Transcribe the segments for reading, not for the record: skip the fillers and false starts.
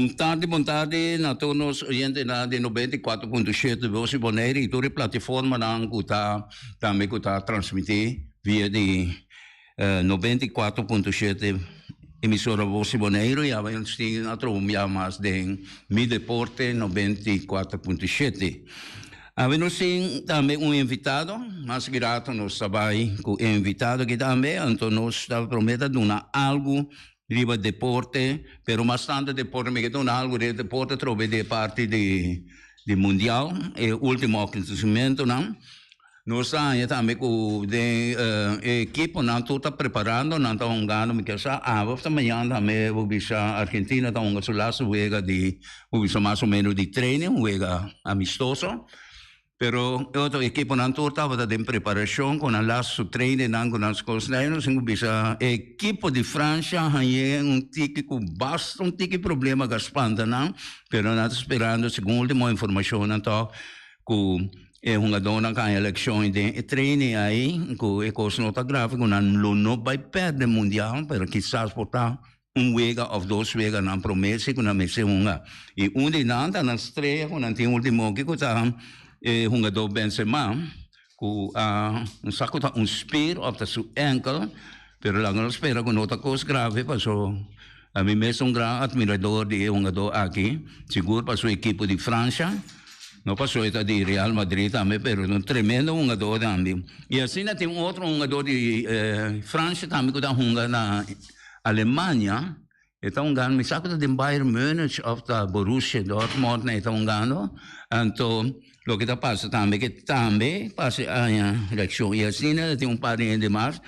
Bom tarde, na todos oyentes na de 94.7 Voz Bonaire e toda a plataforma na que também que está transmitir via de 94.7 emissora Voz Bonaire e agora tem na tromba mais de Mi Deporte 94.7. Nós temos também invitado, mas grato nos trabalho com o invitado que também, então nós estamos prometendo algo riba deporte, pero bastante deporte, me quedo algo de deporte, trovo de parte de mundial, e último acontecimento, não? Nós estamos também com a equipe, não está preparando, não está jogando, me quer saber, amanhã também vou ver a Argentina, está jogando o laço, vou ver mais ou menos de treino, amistoso. Pero outra equipe não estava em preparação com a laço treino não com as coisas não bisa equipe de França tem tique com bastante problema com a Espanha não pero nós esperando segundo a última informação então com uma dona com a eleição de treino aí com a coisa nota grave com não vai perder mundial pero quizás portar wega of dois wega não promessa com a mesa e de nada na estreia com a último que está jogador Benzema, com saco spear op sua enkel, pero lang espera com outra coisa grave, passou a mim mesmo grande admirador de jogador aqui, seguro para sua equipe de França, não passou esta de Real Madrid também, pero um tremendo jogador também. E assim tem outro jogador de França também que está jogando na Alemanha. Então, me saco de Bayern Munich of da Borussia Dortmund, então então lo que está passando também que também passa a eleição e assim tem parente mais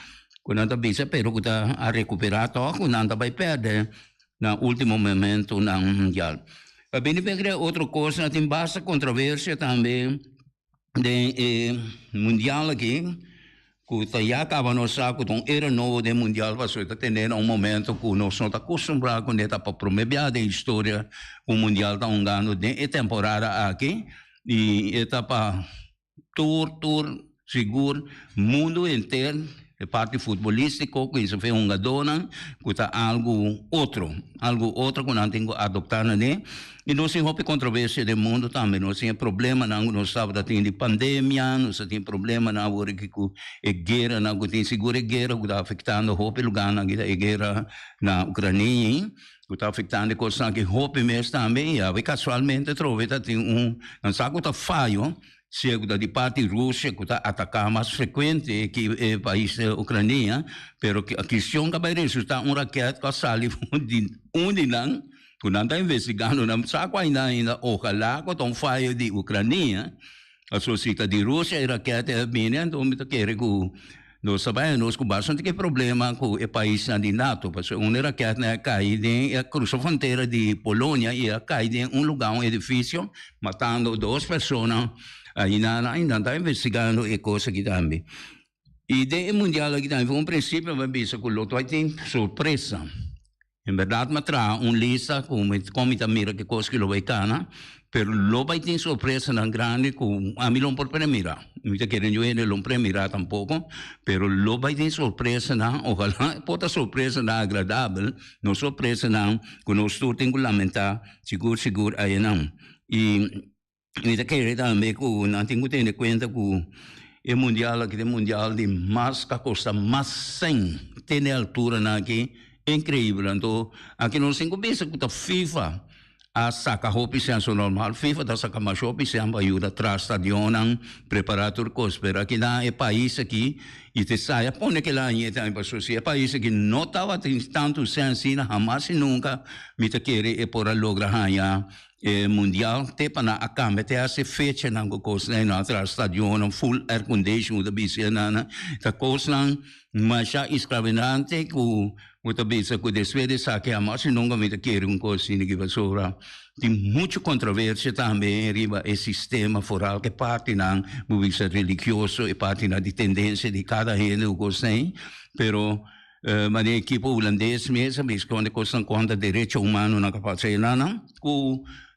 quando anda bisa pero que está a recuperar todo quando anda vai perder no último momento na mundial. Bem bem outra coisa tem bastante controvérsia também de mundial aqui que já acaba no saco então era novo de mundial para só ter momento que nós não está acostumbrado com essa promédia de história o mundial está jogando de temporada aqui e etapa tour seguro mundo inteiro a parte futebolística que isso foi dona que está algo outro que não tem que adoptar né e nós temos controvérsia do mundo também nós temos problema nós estamos tendo pandemia nós temos problema na hora que a guerra não tem segura guerra que está afetando o lugar na guerra na Ucrânia que está afetando coisas que roupa mesmo também e casualmente trove tem saco está falho segundo de parte russa que está atacar mais frequente que o país da Ucrânia, pero a questão que vai resultar raquete que sai de não, que não está investigando, não sabe ainda, ojalá que tem falha de Ucrânia, a sociedade de Rússia e raquete é bem, então me quer que nós sabemos que bastante que problema com o país de NATO, porque uma raquete cai em cruzou a fronteira de Polônia e cai em lugar, edifício, matando duas pessoas. Ainda está investigando a coisa aqui também. E de mundial aqui também, um princípio, vai ver que o loto vai ter surpresa. Em verdade, mas traz lista, como mira que coisa que lo vai cana, pero lo vai ter surpresa na grande, com a mim não pode mirar. Não está querendo eu não pode mirar tampouco, pero lo vai ter surpresa na, ojalá, pode surpresa na agradável, não surpresa na, que nós todos temos que lamentar, seguro, aí não. E ainda quero também que não tenho que ter em conta que o mundial aqui é mundial de mais que custa mais 100 tem a altura aqui incrível então aqui nós temos que a FIFA a saca roupa senso normal FIFA da saca mais roupa senso ajuda atrás estadion preparar coisas pero aqui na é país aqui e te sai põe que lá em então é país que não estava tanto senso jamais e nunca me te querer é por lograr mundial te para a câmera te hace fecha na coisa na atrás estadion full air condition da bicicleta na ta coisa mas já escravizante que o bisa que desvede saque a mais nunca me te querer coisa assim que vassoura tem muita controvérsia também riba o sistema foral que parte na movimento religioso e parte na de tendência de cada gente o coisa pero mas a equipe holandesa mesmo esconde coisa contra direito humano na capacidade não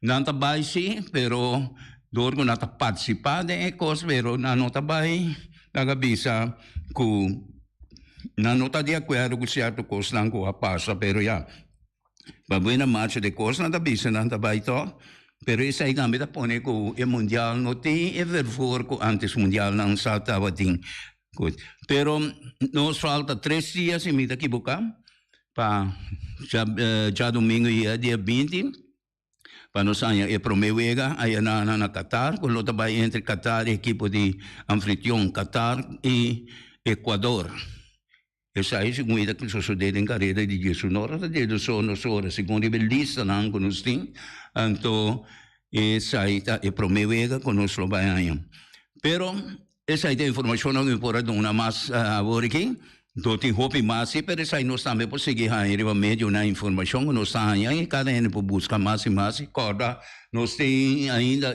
não está bem sim pero dorgo não está participando é coisa pero não está bem na cabeça que não está de acordo com certo coisa não que passa pero já Va buena marcia de cose na da bisa na da baito. Pero isa ay kami da pone ko e mundial no ti e verfor ko antes mundial na ang sa tawating. Good. Pero nos falta 3 dias e me daqui boca pa já domingo dia 20 para nós aí é promeuega aí na Qatar com lota vai entre Qatar e equipe de anfitrião Qatar e Equador. Essa aí segundo que sucede em carreira de Jesus nora de sono sora segundo a lista não com nós tem então essa aí tá é promeuega com nós lo vai aí. Pero essa aí tem informação não importa uma mais agora aqui do tem hope mais pero essa aí nós também por seguir aí riba meio na informação nós aí aí cada ano por buscar mais e mais corda nós tem ainda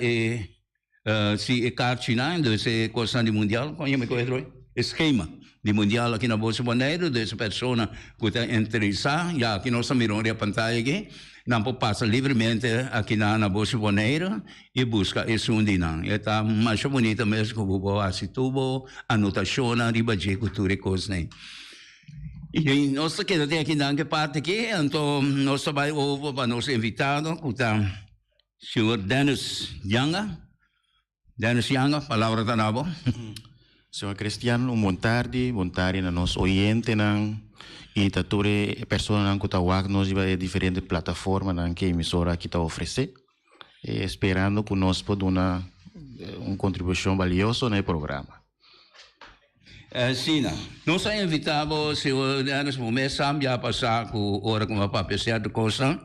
se é cartina ainda se coisa de mundial como me corre esquema de mundial aqui na Bolsa Bonaire dessa pessoa que está interessada já que nós miramos a pantalla aqui não pode passar livremente aqui na Bolsa Bonaire e busca esse undina. Está mais bonita mesmo que o boa se tubo anotação na riba de cultura e coisas né. E nós queremos ter aqui na parte aqui, então nós vai over para nosso invitado, que está o senhor Dennis Yanga. Dennis Yanga, palavra da nabo. Senhor Cristiano, bom tarde na nosso oyente nang e tature pessoa nang kuta wak nos iba diferentes plataformas nang que emissora aqui tá oferecer, esperando que nós possa uma contribuição valiosa no programa. Sim, nós invitamos o senhor Dennis começar a passar com hora com a papel de coisa,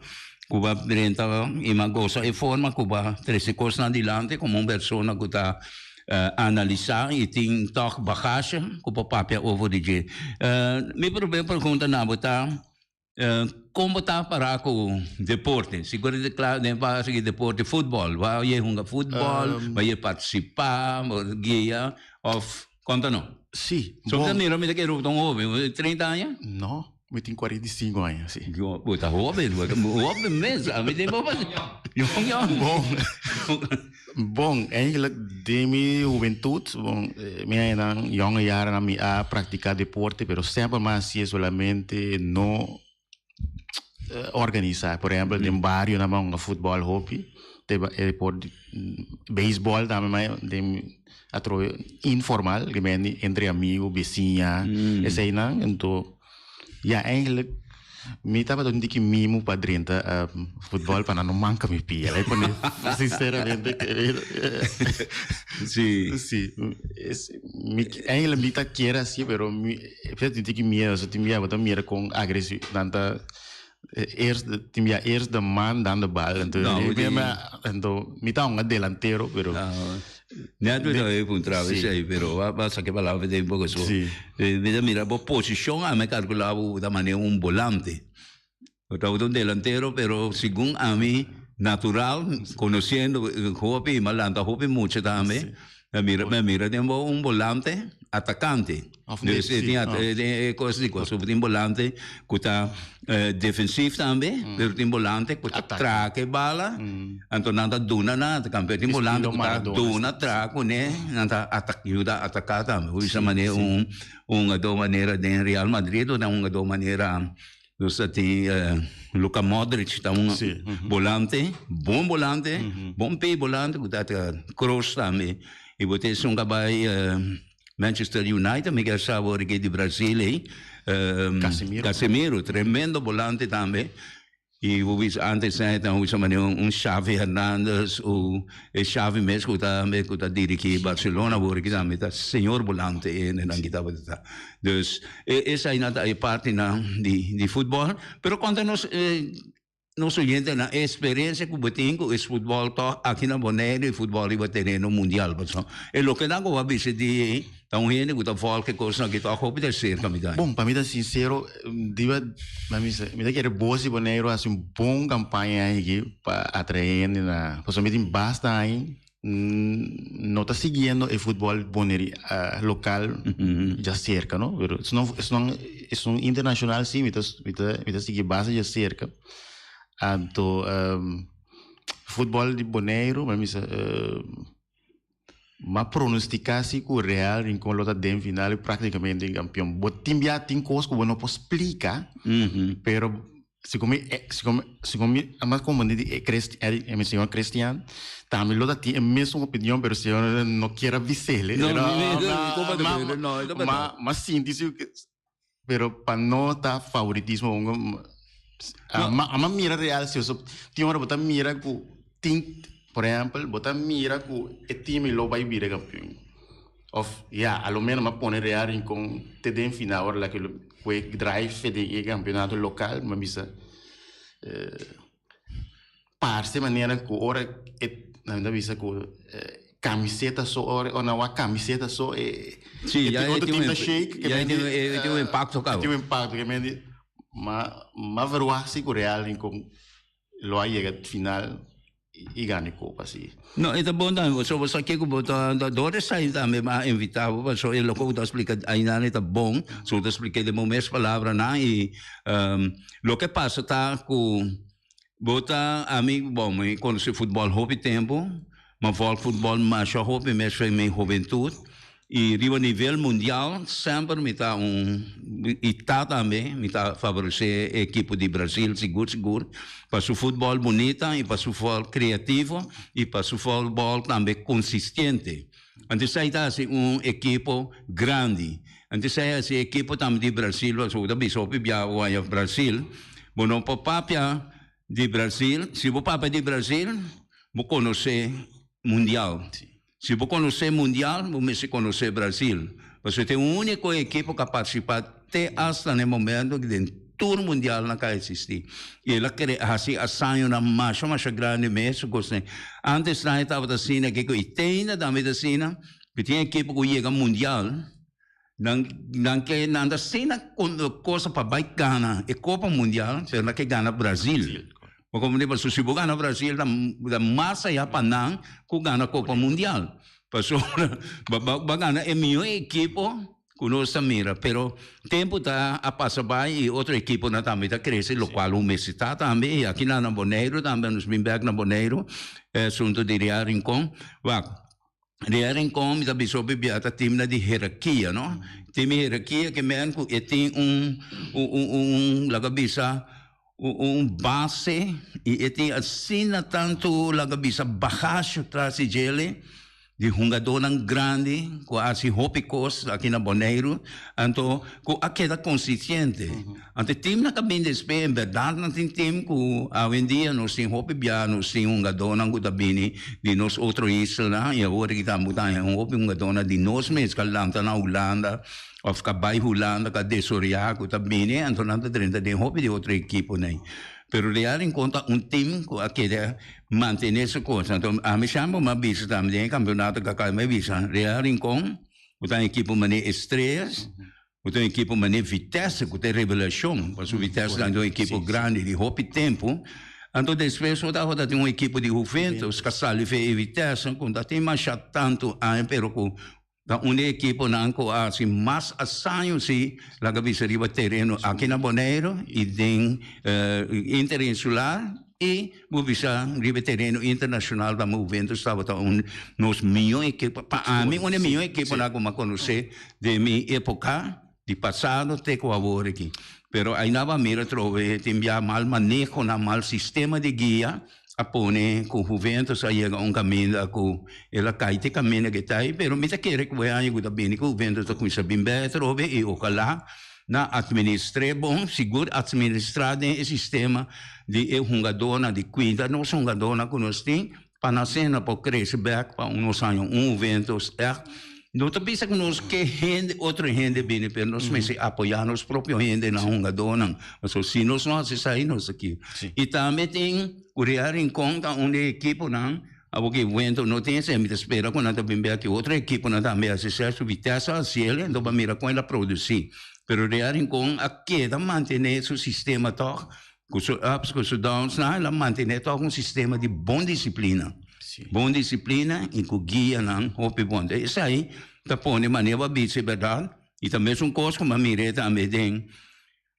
que vai apresentar uma coisa e forma que vai trazer coisas adiante como uma pessoa que está analisar e tem toch bagagem que o papel over de me pergunta na botar como está para com deporte seguro de claro nem para seguir deporte futebol vai jogar futebol vai participar guia of conta não sim só que nem me quero tão jovem 30 anos não eu tenho 45 anos sim eu tá jovem mesmo a mim tem bom Bom, eigenlijk de minha juventude, minha jonge jaren na minha praticar deporte, pero sempre mais se solamente no organizar. Por exemplo, de barrio na mão futebol hobby, de beisebol também, de atro informal, que entre amigos, vizinha, essa aí não, então, ja eigenlijk mi estava dando que mimo para dentro futebol para não manca me pia sinceramente sim ainda me tá queira assim pero me fez que mia so timia botar mira com agressivo tanta eerst de man dan de bal então me tá delantero pero neanche lo incontravo però basta che parlava vedere un po' così mira posizione a me calcolavo da maniera un volante estaba un delantero pero según a mí natural conociendo Hopi Malanta Hopi mucho también mira tengo un volante atacante cosas di questo un volante che sta defensivo también pero un volante che traque bala antonando duna na campeão un volante che duna traco ne nanta aiuta attaccare también questa maniera una do maniera del Real Madrid una do maniera lo stati Luka Modric tá volante bom volante bom pé volante que tá cross também e você são cabai Manchester United me quer saber que de Brasil Casemiro tremendo volante também e o antes então o Xavi Hernandez o Xavi mesmo que tá dirigindo Barcelona porque também tá senhor volante na guitarra dus essa aí é parte de futebol pero quando nós oyentes na experiência que eu tenho com esse futebol aqui na Bonaire, o futebol vai ter no mundial, é o que não vai ser de tão gente que está volta que coisa que está a roupa de ser camida. Bom, para mim sincero, diva, me dá que é boa se Bonaire faz bom campanha aqui para atrair na, possivelmente basta aí não está seguindo o futebol Bonaire local já cerca, não? Pero é um internacional sim, me está seguir base já cerca. Então, futebol de Bonaire, mas pronosticar-se que o Real em colota de final praticamente campeão. O time já tem coisas que não posso explicar, pero siccome a más comunidad es cristiano, también lo da ti en misma opinión, pero si uno no quiere avisarle, más síntesis, pero para no estar favoritismo, ama mira real, si eso, tío, ahora bota mira que, por ejemplo, bota mira que el time lo va a vivir campeón. Of, ja, a lo menos me pone real con te den final ahora la que fue drive de campeonato local, me visa parse manera que ahora na visa que camiseta só ou não a camiseta só sì, ya tiene un impacto cavo. Tiene un impacto que me ma verwasi ko real con lo ha llegado final e gane copa sì. No, ito po na, so sa kiko po dore sa ita me ma invitado, so el loco da explica aí na ita bom, so da explica de momento palavra na e lo que passa tá com bota amigo bom, me conhece futebol hobby tempo, mas vol futebol mais hobby mais foi minha juventude. E a nível mundial, sempre me está e tá também, me está favorecer a equipe de Brasil, seguro, para o futebol bonito, e para o futebol criativo, e para o futebol também consistente. Antes aí está assim, equipe grande. Antes aí assim, equipe também de Brasil, eu também sou pibia o Brasil, mas não para papia de Brasil, se o papia de Brasil, vou conhecer mundial. Se você conhecer mundial, você conhecer Brasil. Você tem um único equipe que participa até no momento que o tour mundial não vai existir. E ela quer assim assanho na mais grande mesmo. Antes não estava assim, que tem da medicina, que tem equipe que chega mundial, não que não assim coisa para vai ganhar a Copa Mundial, mas não que ganha Brasil. Como digo, se você ganha Brasil, da massa já para não que ganha a Copa Mundial. Passou, vai ganhar a melhor equipe que nós mira, pero tempo está a passar bem e outra equipe na também está crescendo, o qual o Messi está também, aqui na Boneiro, também nos Bimberg na Boneiro, assunto de Rincon, Rincon, também soube biata time de hierarquia, não? Time de hierarquia que mesmo tem lagabisa base e tem assim tanto lagabisa bagagem traz ele de jogador grande, quase hopicos aqui na Boneiro, então com aquela consistente. Então time na cabine de espelho, em verdade não tem time que hoje em dia nós tem hopibia, nós tem jogador na cabine de nós outro isla, e agora que estamos tendo jogador de nós mesmos, que lá na Holanda, ou ficar by Holanda, que de Soriaco também, então não tem de hopi de outra equipe nem. Pero real em conta time que quer manter essa coisa. Então, a mim chama uma visa também, campeonato que cai uma visa. Real em conta, o tem equipe mané estrelas, o tem equipe mané Vitesse, que tem revelação, porque o Vitesse é uma equipe grande de hopi tempo. Então, depois, o da tem uma equipe de Juventus, que sale e Vitesse, quando tem mais tanto, pero da uma equipe não assim mais assanho se lá que viria terreno aqui na Boneiro e tem interinsular e visa riba terreno internacional da movimento estava nos milhões equipe para mim uma milhão equipe lá como conhecer de minha época de passado até com agora aqui pero aí nava mira trove tem mal manejo na mal sistema de guia a pone com Juventus aí é caminho com ela cai te caminho que tá aí, pero me tá querer que vai aí com bem com Juventus com isso bem better e o cala na administrar bom seguro administrar o sistema de jogador de cuida não são jogador que nós tem para nascer na por crescer back para nós anos Juventus não te pensa que nós que gente outra gente bem pero nós me se apoiar nos próprios gente na jogador não mas se nós não se sair nós aqui e também tem o real em conta onde a equipe não porque o vento não tem sempre espera quando está bem que outra equipe não também acessa o Vitesse a cielo então para mirar com ela produzir pero o real em conta a queda manter esse sistema toch com os ups com os downs não ela manter toch sistema de boa disciplina boa disciplina e com guia não hope bom isso aí tá põe maneira bicho verdade e também são coisas como a mire também tem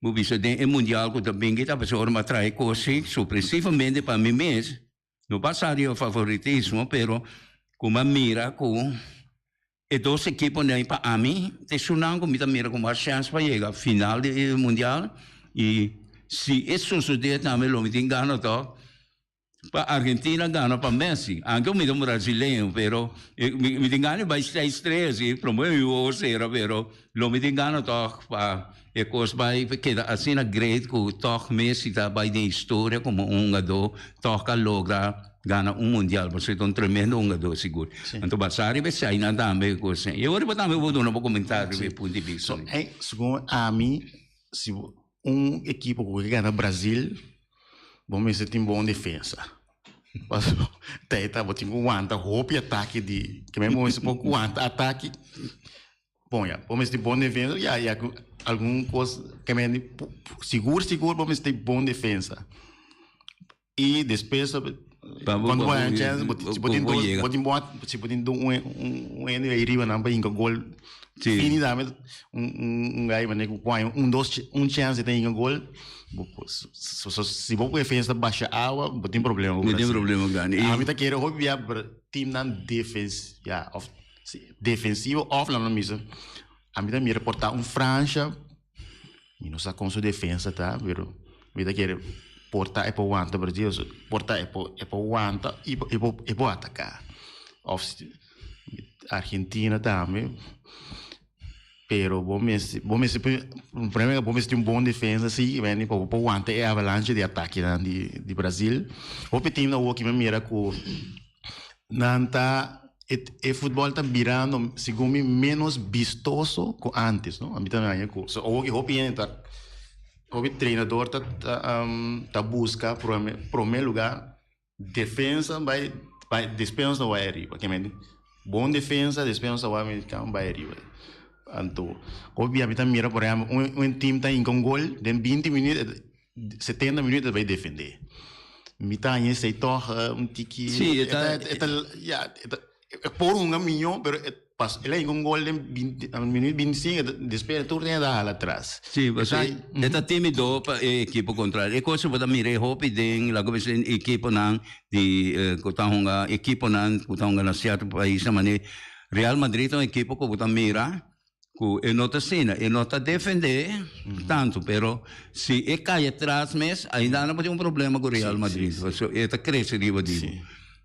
o bicho tem mundial que também que tá pessoa uma trai coisas supressivamente para mim mesmo não passaria o favoritismo pero como a mira com e dois equipes nem para a mim te sunang como mira como a chance para chegar final do mundial e se isso sucede também, lo metem ganho, tá? Para Argentina ganha para Messi. Anche um medom brasileiro, pero me engano vai estar estresse, problema o será, pero lo me engano toch para e coisa vai que assim na great que toch Messi tá vai de história como jogador, toch logra ganha mundial, porque é tremendo jogador seguro. Então Basari vai sair na também coisa. E agora também vou dar um comentário sobre ponto de vista. So, segundo a mim, se equipe que ganha Brasil, vamos ter uma boa defesa. Tá, vou ter aguanta roupa e ataque de que mesmo esse pouco aguanta ataque. Bom, já, vamos ter boa defesa, já algum coisa que mesmo seguro vamos ter boa defesa. E depois quando vai a chance, se pode um ano aí riba não vai gol. Fini damit gajo um chance tem gol. Se você defesa baixa água, não tem problema. Não tem problema, Gani. A mim tá querendo hobby para time na defesa, defensivo off lá na mesa. A mim tá me reportar França, e não sabe com sua defesa, tá? Pero me tá querendo portar é para o anta Brasil, portar é para o anta e para atacar. Argentina também. Pero vamos primeiro vamos ter bom defesa sim, vem para aguentar a avalanche de ataque de Brasil. O time na que me mira com nanta e futebol tá virando segundo mim menos vistoso que antes, não? A mim também é coisa. O que o treinador tá busca primeiro lugar defesa vai defesa vai arriba, porque bom defesa defesa vai arriba. Então, obviamente, mira, por exemplo, time está em gol, em 20 minutos, 70 minutos vai defender. Mita aí se torna tiki. Sim, por caminho, mas ele em gol em 20 minutos 25, depois torna lá atrás. Sim, mas é tímido para a equipe contrária. É coisa para mirar hope den, lá que a equipe não de kutahunga equipe não kutahunga na certo país, mas Real Madrid é uma equipe que kuta mira e nota cena, e nota defender tanto, pero se e cai atrás mesmo, ainda não tem problema com o Real Madrid. Está crescendo riba disso.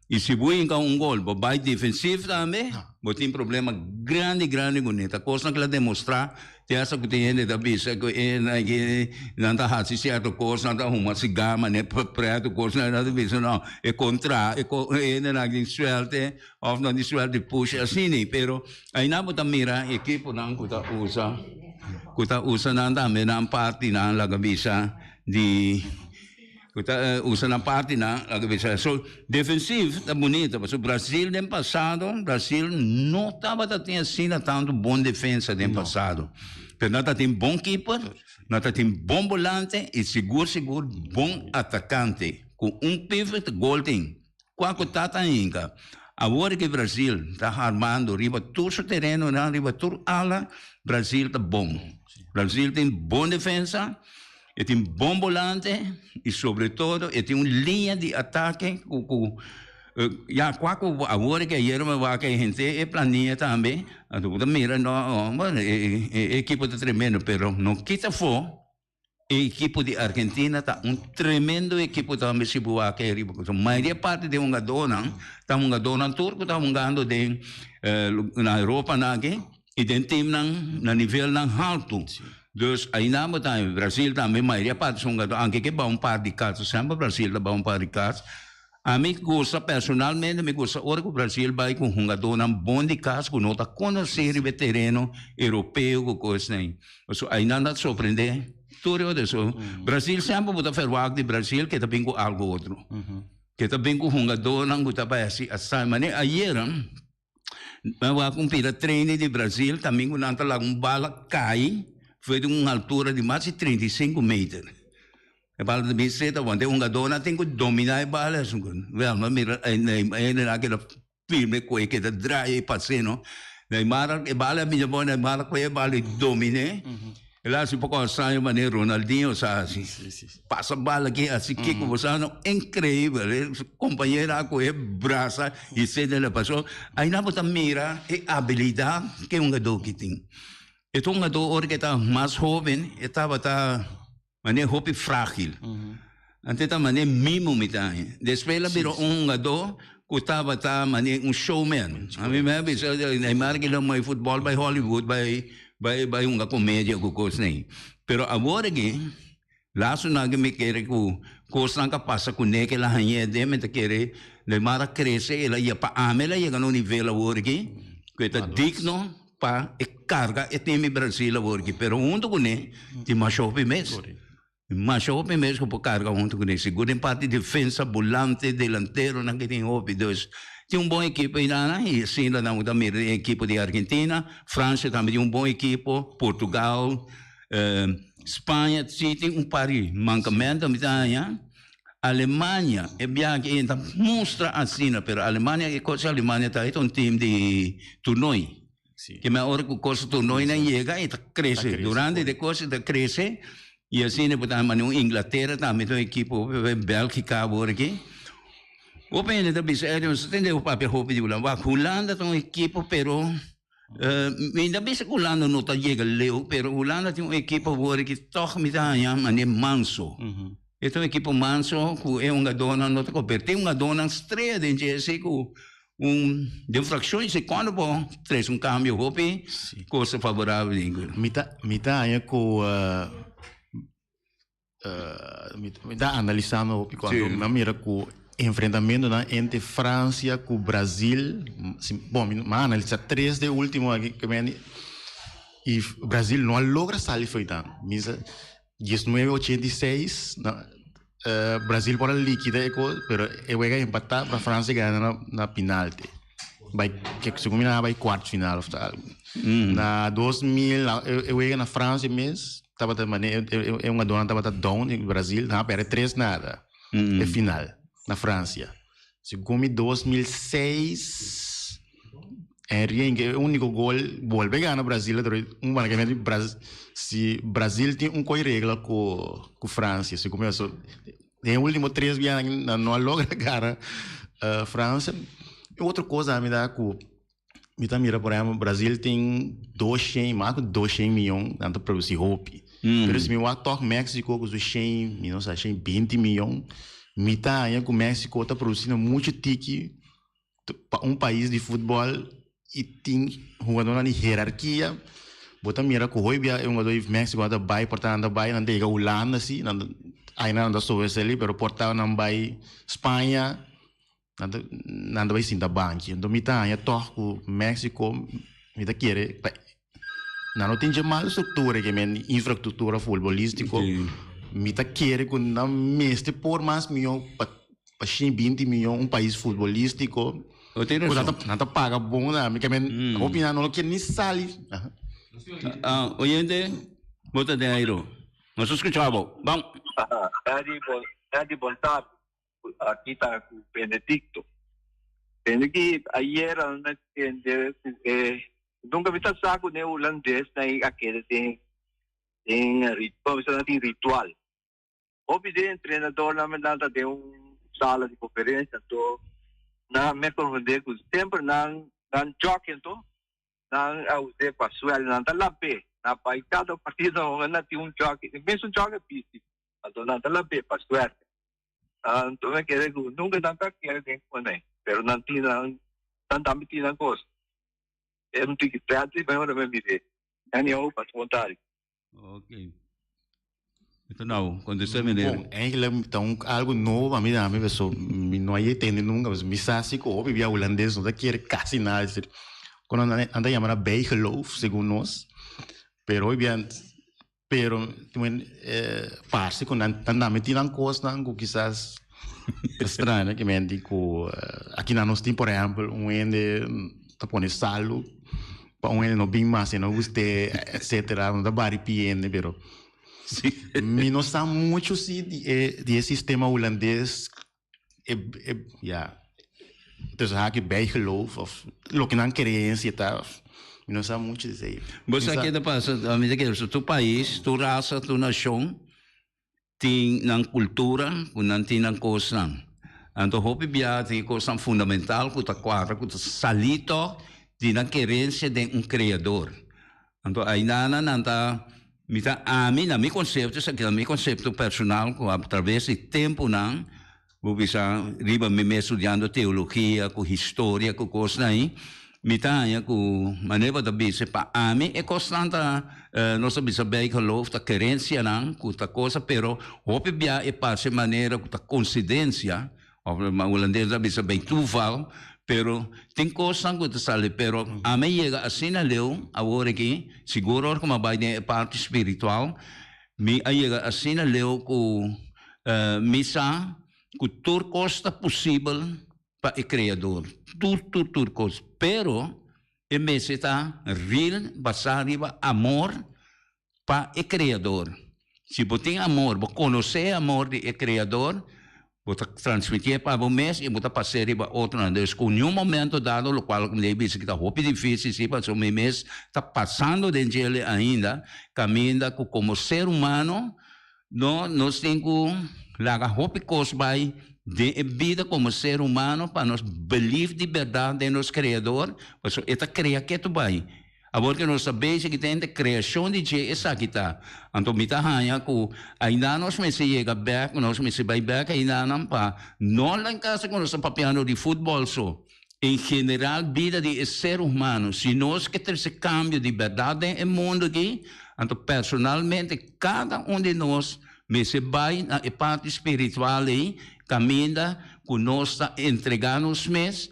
E se você tem gol, vai defensivo também, você tem problema grande com isso. A coisa que ela demonstrar, essa que tem gente da bisa, que não está fazendo certa coisa, não está arrumando se gama, né, preto, coisa, não está bisa, não. É contra, não tem suerte, ou não tem suerte, puxa, assim, né, pero aí não pode mirar, a equipe não usa não também, não parte, não, lá bisa, de... usa na parte na so defensivo tá bonito, mas o Brasil no passado, Brasil não estava tendo assim tanto bom defesa no passado. Pero nós tem bom keeper, nós tem bom volante e seguro bom atacante com pivot golden. Quando tá ainda agora que o Brasil está armando riba todo o terreno, riba todo ala, Brasil tá bom. Brasil tem bom defesa. E tem bom volante e, sobretudo, tem uma linha de ataque. Agora que a gente é planilha também, a mira, a equipe está tremendo, mas não quita fora. A equipe de Argentina está tremendo equipe também, se boa que é riba. A maioria parte de dona turco, está jogando na Europa, e tem time na nível alto. Dus ainda o Brasil também, a maioria parte são jogadores, que vai par de casos, sempre o Brasil vai par de casos. A mim gosta, personalmente, me gosta, hora que o Brasil vai com jogador bom de casos, que não está conhecer o terreno europeu, coisa assim. Ainda não surpreender. Tudo isso. Brasil sempre vai fazer algo de Brasil, que também com algo outro. Que também com jogador, não está para assim, mas ayer, eu vou cumprir a treino de Brasil, também com uma bala cai, foi de uma altura de mais de 35 metros. A bala de bicicleta, quando um jogador tem que dominar a bala, mas mira, aquela firme coisa que drai e passando, a bala minha boa, a bala que a bala domina. Lá se pouco sai maneiro Ronaldinho, sabe? Passa a bala aqui, assim que você não incrível, companheiro com o braço e se ele passou, aí não pode mirar a habilidade que um jogador que tem. Então, um jogador que está mais jovem, estava Mane hopi frágil. Ante ta mane mimo mitai. Después la biro un gado, kutaba ta mane un showman. A mim me bisa Neymar que não mai futebol by Hollywood by uma comédia com coisa nem. Pero agora que laço na que me quer com coisa que passa com ne que la hanya de me te quer Neymar cresce ela ia pa amela ia no nível agora que tá digno pa e carga e time Brasil agora que pero junto com ne ti machope mesmo. Mas o homem mesmo por carga junto com esse. Seguro em parte de defesa, volante, delantero, não que tem hobby dois. Tem bom equipe ainda, e sim, lá não também equipe de Argentina, França também tem bom equipe, Portugal, Espanha, sim, tem pari mancamento, mas Alemanha, é bem que ainda mostra assim, mas a Alemanha é coisa Alemanha tá é um time de torneio. Que a hora que o curso torneio não chega, e cresce. Durante a coisa cresce. E assim, depois também Inglaterra, também tem uma equipe, Bélgica, agora aqui. O pena da Bissau, você tem o papel roupa de Holanda. Holanda tem uma equipe, pero ainda bem que Holanda não está chegando leu, pero Holanda tem uma equipe agora que toca me dá é manso. Esta é uma equipe manso, que é uma dona, não está coberta. Tem uma dona estreia dentro de com de frações, e quando bom, traz câmbio roupa, coisa favorável. Mita aí com me está analisando quando me mira com enfrentamento entre França com Brasil. Bom, me analisa 3 de último aqui que e Brasil não logra sair foi então. Misa 1986 Brasil para líquida pero vai empatar para França ganhar na penalti. Vai que se combina vai quarto final of tal. Na 2000 eu na França mesmo. Tava também é uma dona tava down no Brasil, não perde 3 nada. É final na França. Segundo 2006 é o único gol volve ganhar no Brasil, marcamento se Brasil tem coi regra com França, se começou em último 3 anos não logra ganhar França. E outra coisa me dá com mira por exemplo, Brasil tem 200 milhões tanto produzir roupa. Pero se me vai tocar México com os 100 milhões, 20 milhões, metade com México está produzindo muito tique para país de futebol e tem jogador na hierarquia. Bota mira com o é um jogador de México anda vai portando vai não tem Holanda assim, aí não anda só ali, pero portando não vai Espanha. Nada vai sim da banca. Então, metade toca com México, metade quer não tem mal estrutura que é infraestrutura futebolística. Metade quer que não meste por mais milhão para 20 milhões país futebolístico. Não paga bom, né? Que a opinião não quer nem sair. Oyente, bota de airo. Nós escutamos. Bom. É de vontade. Aqui está com o Benedicto. Benedicto, ayer nunca vi saco de holandês na aquele tem ritual. Houve de treinador na verdade tem sala de conferência então na me confundir com sempre não joga então não a usar para suel não tá lá pé na cada partido não tem jogo mesmo joga piste então não tá lá pé para suel. Então é que nunca tanto que tem com ele, pero não tinha tanta mitina coisa. É um tique teatro e vai ora me dizer. Daniel para vontade. Ok. Então não, quando você me der. Bom, então algo novo a mim pessoa não aí tem nunca, mas me sabe que o vivia holandês não quer quase nada. Quando anda chamando bijgeloof, segundo nós, pero também parte quando anda metido coisa que quizás estranho que me digo aqui na nossa por exemplo ende tá pondo salo para ende não bem mais não gostei etc não dá bari piende pero me não sabe muito se de sistema holandês ja dus haak bijgeloof of lo que não crença tá não sabe muito dizer. Você aqui da passa, a medida que tu país, tu raça, tu nação, tem na cultura, não tem na coisa. Então, hope bia tem coisa fundamental, que tá quadra, que tá salito de na querência de criador. Então, aí não tá na meu conceito, isso aqui é meu conceito personal, através do tempo, não, vou pensar, riba me estudando teologia, com história, com coisas aí, com maneira de dizer, para a mim é constante, nós sabemos bem que geloof, a querência, não, com a coisa, pero, hope bia é para maneira, com a coincidência, o holandês sabe bem toeval, pero tem coisas que sale, pero a mim chega assim na leu, agora aqui, seguro que vai ter parte espiritual, me chega assim na leu com missa, com tudo costa possível para o Criador, tudo coisa, pero e me está real, basar amor para o Criador. Se você tem amor, você conhecer amor do Criador, você transmitir para o mês e você passar para outro. Então, com um momento dado, o qual me disse que está muito difícil, se o meu mês está passando dentro dele ainda, caminha como ser humano, nós temos que largar muito coisa de vida como ser humano para nós believe de verdade em nosso Criador, porque ele cria que tu vai. Agora que nós sabemos que tem a criação de Deus, essa aqui está. Então, me está que ainda nós me se chega back, nós me se vai back, ainda não para. Não lá em casa que nós estamos papiando de futebol só. Em geral, vida de ser humano. Se nós que ter esse cambio de verdade no mundo aqui, então, personalmente, cada de nós me se vai na parte espiritual aí, caminha, que nós está entregando os meses,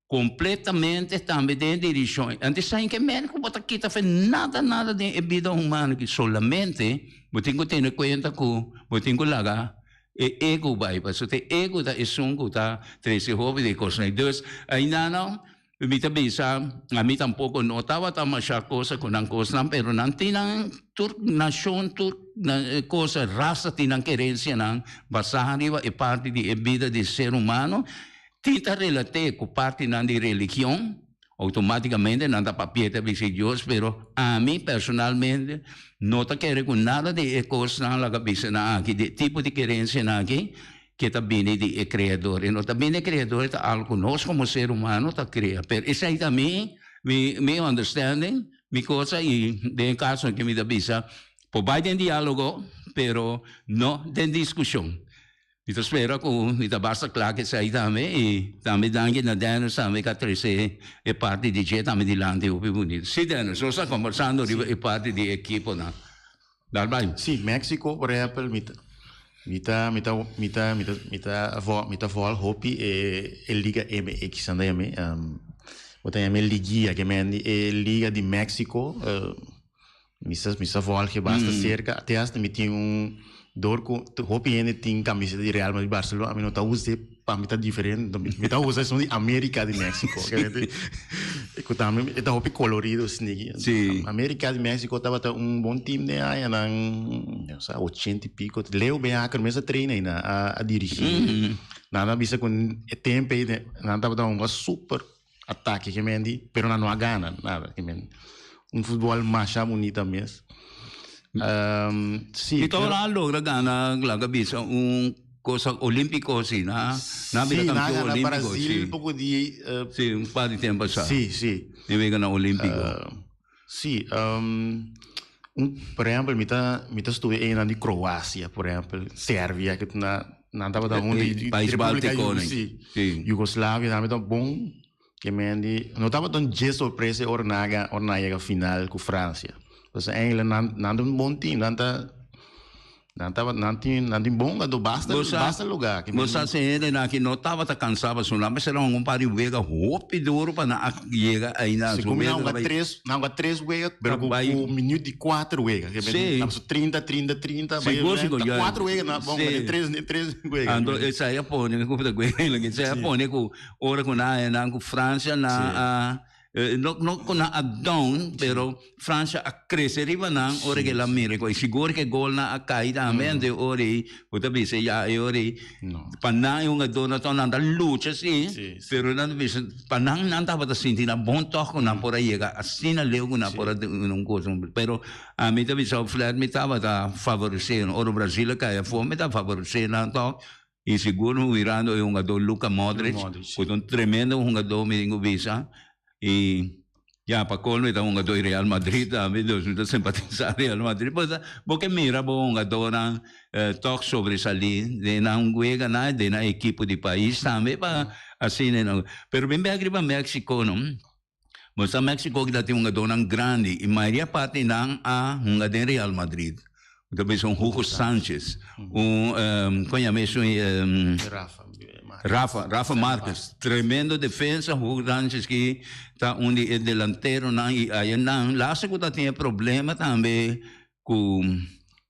completamente também de direção. Antes saem que médico bota aqui tá faz nada de vida humana que solamente botem que ter conta com botem que lagar ego vai, porque te ego da isungo tá três hobby de coisas. Então, ainda não me também a mim tampouco notava tão achar coisa com não coisa não, pero não tinha tur nação tur coisa raça tinha querência não, basariva é parte de vida de ser humano. Tenta relatar com parte da religião, automaticamente não dá para piedade de Deus, pero a mim personalmente não está querendo com nada de coisas na cabeça aqui, de tipo de querência aqui, que está vindo de Criador. E não está vindo de Criador, está algo nós como ser humano está criando. Pero isso aí também, meu understanding, minha coisa, e de caso que me dá bisa, pode ter diálogo, pero não tem discussão. Então, espero que basta claro que sai também e também dangue na Denos também que terceira é parte de gente também de lá de o bonito. Sim, Denos, nós estamos conversando de parte de equipe na. Dá bem? Sim, México, por exemplo, mita vol hopi e Liga MX andame bota me liga que me Liga de México misa vol que basta cerca até hasta me tinha dorco hopi ene tem camisa de Real Madrid Barcelona a mim não tá usa para mim tá diferente me tá usa são de América de México que também tá hopi colorido assim América de México tava bom time né aí não sei 80 e pico Leo bem a começa treina ainda a dirigir nada bisa com tempo aí nada tava super ataque que me andi pero não há gana nada que me futebol mais bonito mesmo. Sì, então lá logra ganhar lá cabeça coisa olímpico assim na vida campeão olímpico Brasil pouco de sim par de tempo já sim e vem ganhar olímpico sim por exemplo mita estudei na de Croácia por exemplo Sérvia que não estava da onde país báltico né sim Iugoslávia também tá bom que me não estava tão de surpresa ornaga final com França. Dus eigenlijk na een bon team, nanti bom do basta lugar. Você se na que não estava tá cansado só mas era pari wega hopi duro para na chega aí na se como não três wega, pero com minuto de 4 wega, que estamos 30 4 wega na bom, três wega. Ando essa aí pô, né, com da wega, que essa pô, né, com hora com na França na não com a down, pero França a crescer riba nang ora que la mire ko siguro que gol na a caída mente ori puta bise ya ori panang yung adona to nanda lucha pero nanda bise panang nanda pa sinti na bon toque na por aí llega assim na leu na por num coisa pero a mim também só flat me tava da favorecendo o Brasil que é fome tá favorecendo então e seguro virando um jogador Luka Modric com tremendo jogador me digo bisa e Ya, pa colmo ita un do Real Madrid, também dos muitos simpatizar Real Madrid, porque mira bom do na talk sobre salir de na juega na de na equipe de país também para assim não. Pero bem agriba México não. Mas a México que tem do na grande e maioria parte não a de Real Madrid. Também são Hugo Sánchez, conheço Rafa Marques, tremendo defesa, Hugo Sánchez que está um delantero não e aí não, lá se que tinha problema também com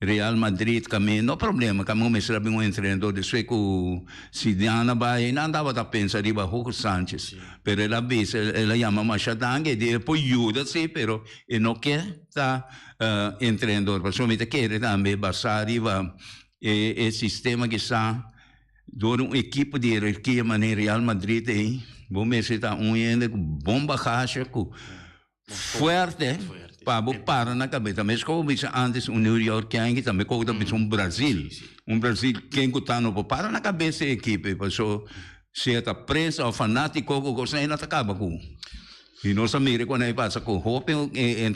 Real Madrid também, não problema, como me sabe um treinador de sueco com Zidane vai, não andava a pensar de Hugo Sánchez, pero ela vez ela chama Machadang e depois ajuda sim, pero e não quer tá treinador, pessoalmente quer também passar e sistema que está door een equipe die hierarchie maar Real Madrid aí, vamos ver tá ainda com bom bagagem, com forte, para na cabeça. Mas como disse antes, New York que também como também Brasil, Brasil quem que tá no para na cabeça a equipe, passou se está preso ou fanático com coisa ainda acaba com. E nós América quando aí passa com roupa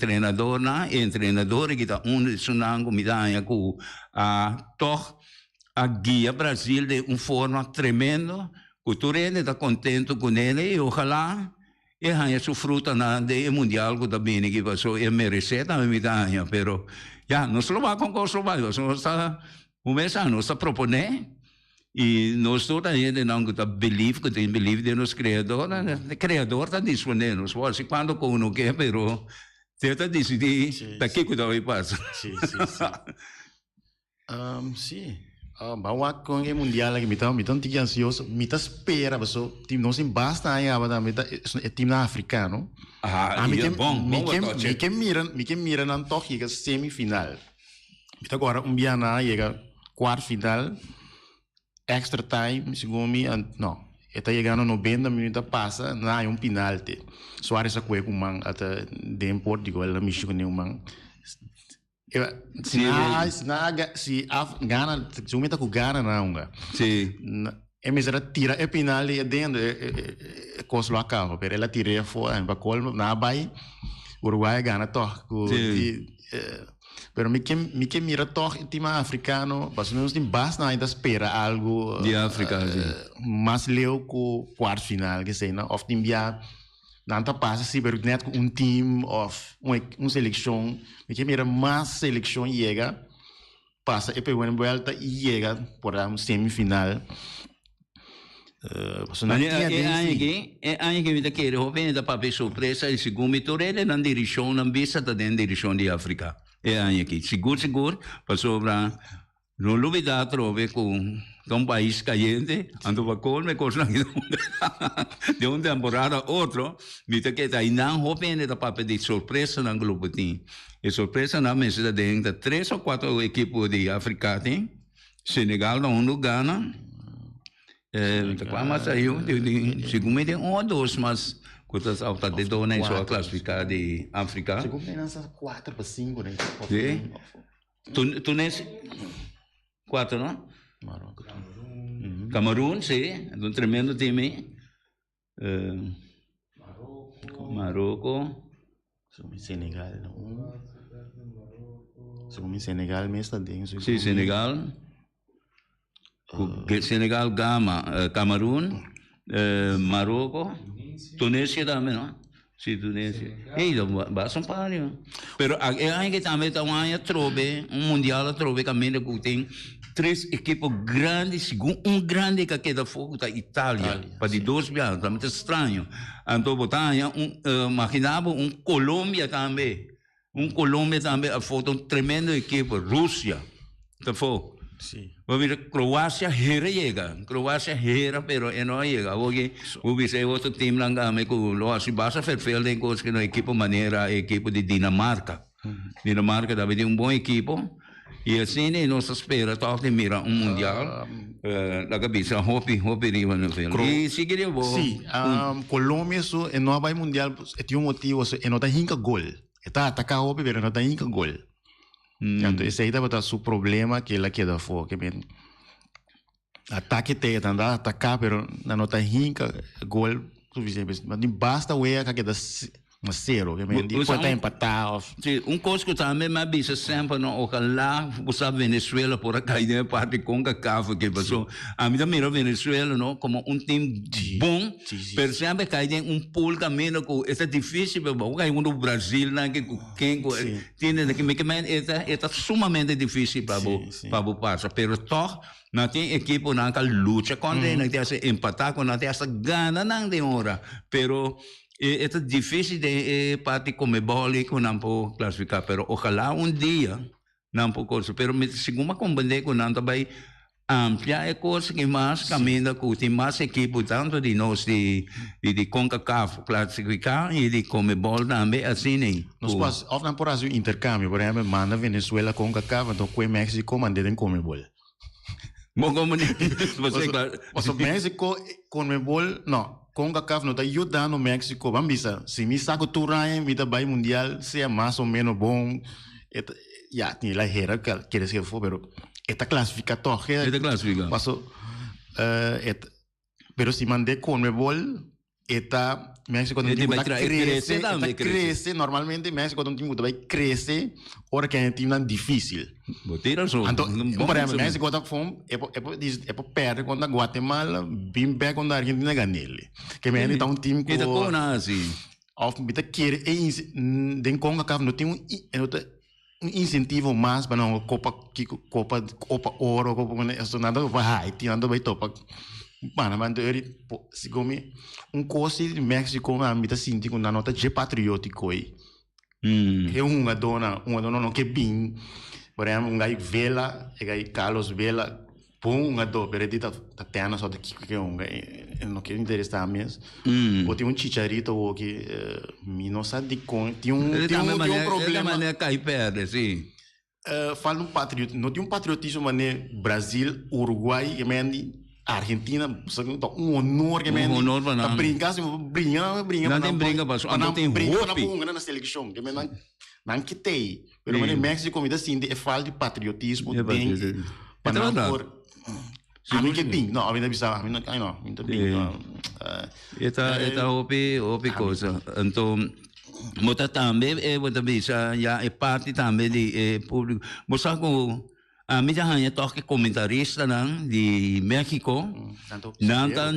treinador que está sunango medalha com a a guia Brasil de forma tremenda, que tu está contente com ele e ojalá e ganha sua fruta na de mundial que também que passou e merece também medalha, pero já nós não vamos concurso nós está começando, nós está propondo e nós toda gente não que tem believe de nos criador está disponível, nós assim quando com não quer, pero tenta decidir daqui que vai passar. Sim. Bawa com o mundial aqui, então tinha ansioso, mita espera, pessoal, time não se basta aí agora, mita é time africano. Bom, me mira não toque que semifinal. Mita agora biana chega quarto final, extra time, segundo me, não, está chegando 90 minutos passa, não há penalti. Suarez a cueco man até dempor digo ela me chegou nenhum man. Se Gana, se o meta com Gana não, é mesmo tira é penal e dentro é coisa lá cá, pero ela tira fora, para colmo na vai Uruguai Gana toque, pero me que mira toque time africano, mas não tem basta ainda espera algo de África, mas leu com quarto final que sei, não, of time já não passa se per net um time of seleção, me que mira mais seleção chega, passa e pega uma volta e chega para semifinal. É aí que me dá que o vem da papel surpresa e segundo me torele na direção na vista da direção de África. É aí que seguro passou para não luvidar trove com um país caliente, ando para colme coisa de uma temporada a outra, me dá que aí não hopende da papel de surpresa na grupo tem. E surpresa na mesa de 3 ou 4 equipes de África tem. Senegal não Ghana. Mas saiu, segundo me tem 1 ou 2, mas quantas altas de dona em sua classificada de África? Segundo me lança 4 para 5, né? Tunísia 4, não? Marrocos. Camerún, sim, um tremendo time. Marrocos. Senegal. Segundo Senegal mesmo dentro. Sim, Senegal. Senegal, Camerún, Marrocos, Tunísia também, não? Sim, Tunísia. E basta páreo. Pero aí que também está trove, mundial trove caminho que tem 3 equipes grandes, segundo grande que queda fogo da Itália, para de 2 anos, também é estranho. Então botanha imaginava Colômbia também, Colômbia também a foto tremendo equipe, Rússia, tá fogo. Sim. Croácia chega, pero não chega. Porque o vice outro time lang kami ko lo si basa perfil de coach que no equipo maneira equipo de Dinamarca. Dinamarca deve ter bom equipo. E assim nós espera toque mira mundial. La cabeça hopi riva no fel. E seguiria bom. Sim, Colômbia so e não vai mundial, tem motivo, e não tem gol. Está atacar hopi, pero não tem gol. Então, esse aí deve ser o problema que ela queda fora. Que ataque tem, tá atacar, pero não tem rinca, gol suficiente. Mas basta o que queda Mas zero, obviamente. Usa Pode empatar. Sim, coisa que também me avisa sempre, não, ojalá, você Venezuela por acá, e parte com CONCACAF, que passou. A mim também Venezuela, não, como time bom, percebe que tem pool caminho que é difícil, mas o no Brasil, né, que quem é sumamente difícil para passar, pero toch, não tem equipe não que luta contra, não tem essa empatar, não tem essa gana, não tem hora, pero é difícil de parte como bola que não pode classificar, pero ojalá dia não pode coisa, pero segundo compreender que não também amplia é coisa que mais caminha com tem mais equipe tanto de nós de CONCACAF classificar e de como bola também assim nem. Nós pode, of não por exemplo intercâmbio, por exemplo, manda Venezuela CONCACAF, então com México mandem como bola. Bom como você México CONMEBOL não CONCACAF não está ajudando o México. Vamos ver se me saco turai me vai mundial se é mais ou menos bom. Já tem lá era que quer dizer for, pero esta classificatória. Esta classifica. Passou. Pero se mandei CONMEBOL eta México não tem cresce normalmente México não tem vai crescer hora que a gente não difícil. Então, por exemplo, México tá com é perde contra Guatemala, bem bem contra a Argentina ganele. Que me tá time com. Eta com assim. Of bita quer den CONCACAF não tem um incentivo mais para não Copa Ouro, Copa isso nada vai Haiti, nada vai topa. Mas se come coisa de México a mim tá sentindo na nota de patriótico aí. É uma dona não que bem, por exemplo, gai Vela, gai Carlos Vela, pum uma do, peredita tá tendo só daqui que não que interessa mesmo. Ou tem Chicharito ou que me não sabe de com, tem um problema. Maneira cai perde, sim. Fala patriotismo, não tem patriotismo mané Brasil, Uruguai, e Argentina, honor que men. Honor para nós. Brincar, Não tem brinca, mas não tem roupa. Na seleção, que men não quitei. Pero men México me dá sim de falta de patriotismo, bem. Para não por. A mim que bem, não, a mim não bisa, a mim não, muito bem. Eta opi coisa. Então Mota também você bisa já é parte também de público. Você com a minha rainha toca comentarista de México, nada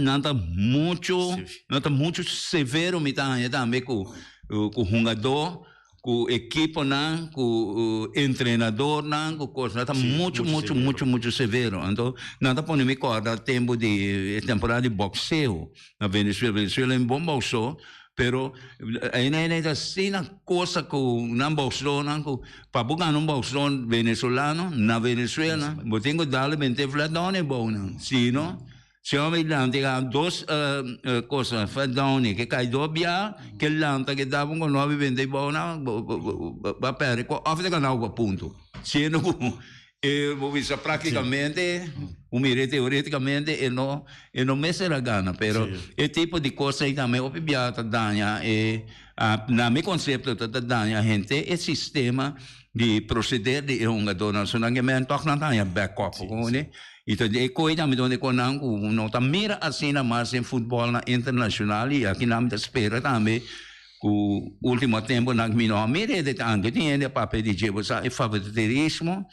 muito severo minha rainha também com jogador, com equipe com treinador com coisa, nada muito severo. Então nada pode me acordar tempo de temporada de boxeo na Venezuela é um bom boxeo. Pero ainda assim na coisa com não bolsão para buscar um bolsão venezuelano na Venezuela, eu tenho que dar bem fladão é bom não, se não se eu me lembro tem duas coisas fladão que cai dobia que lanta que dava com 9,20 bom não vai perder com a ficar não ponto se não vou dizer praticamente teoricamente ele não me será gana, pero é tipo de coisa aí também o pibiata danha na meu conceito da danha a gente é sistema de proceder de jogador nacional que me toca na danha backup né então é coisa me donde com não tá mira assim na mais em futebol na internacional e aqui na me espera também o último tempo na mira de tanto tem papel de jeito é favoritismo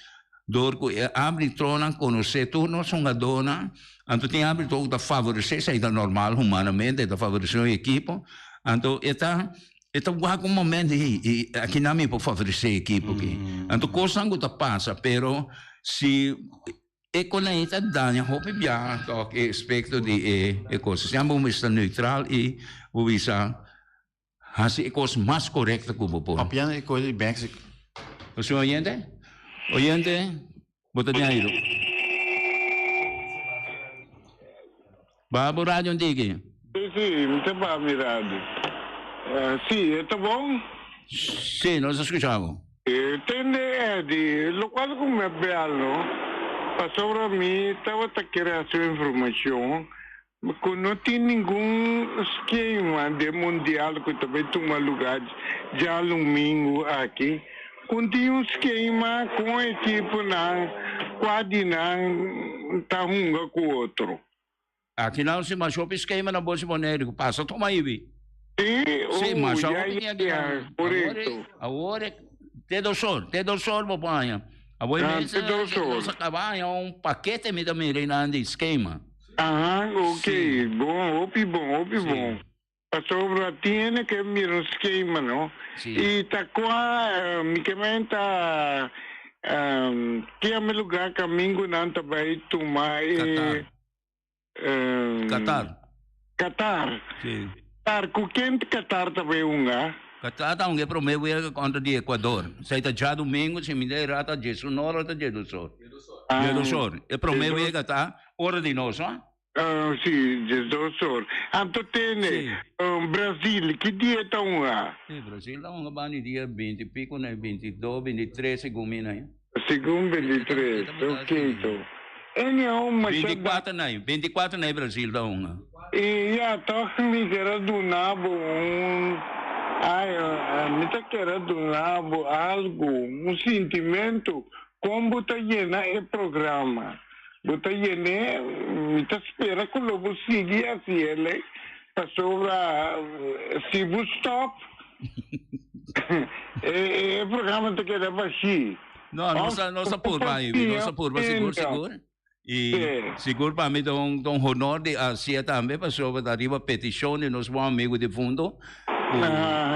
Dorco abre trona conhecer tudo nós somos dona, então tem abre todo da favorecer isso é normal humanamente da favorecer a equipe, então algum momento e aqui não me pode favorecer a equipe aqui, então coisa não tá passa, pero se é com a ita danha hope bia toque aspecto de coisa, se vamos estar neutral e vou bisa assim é coisa mais correta que o povo. Apiano é coisa de México. O senhor Oyente, botadinha aí. Vamos rádio Antigo. Sim, muito bem, mirado. Sim, está bom? Sim, nós escutamos. Entende, Edi, lo qual como é belo, sobre mim, estava a querer a sua informação, mas não tem nenhum esquema de mundial que também toma lugar já domingo aqui. Continua um esquema com a equipe quase não está com o outro. Aqui não se machou o esquema na Bolsa Boneiro, passa, toma aí, vi. Sim, mas ya, correcto. agora, Tedo Sol, papai. Agora mesmo, Tedo Sol. nossa cabanha, paquete me dá mirando de esquema. Ok, bom. A sobra tiene que mirar un esquema, ¿no? Sí. Y takwa, mi comenta, que a mi lugar camingo nanta vai tomar Qatar. Sim. Qatar, com quem Qatar também unga? Qatar tá um pro meu ia contra de Equador. Sai tá já domingo, se me der rata de sonora tá de do sol. De do sol. É pro meu ia Qatar, hora de nós, ó. Sim, Jesus. Anto tem Brasil, que dia está unga? Sim, Brasil tá um bani dia 20 pico, né? 22, 23 segundo né? Segundo 23, ok, então. 24 né Brasil tá um. E já tá me querendo donar me tá querendo donar algo, um sentimento, como tá llena o programa. Bota llena, me tá espera que eu vou seguir assim, ele, para sobra, se vou stop, o programa tá querendo baixar. Não, nossa purba seguro. E seguro para mim um honor de Ásia também, para sobre da riba petição de nosso amigo de fundo.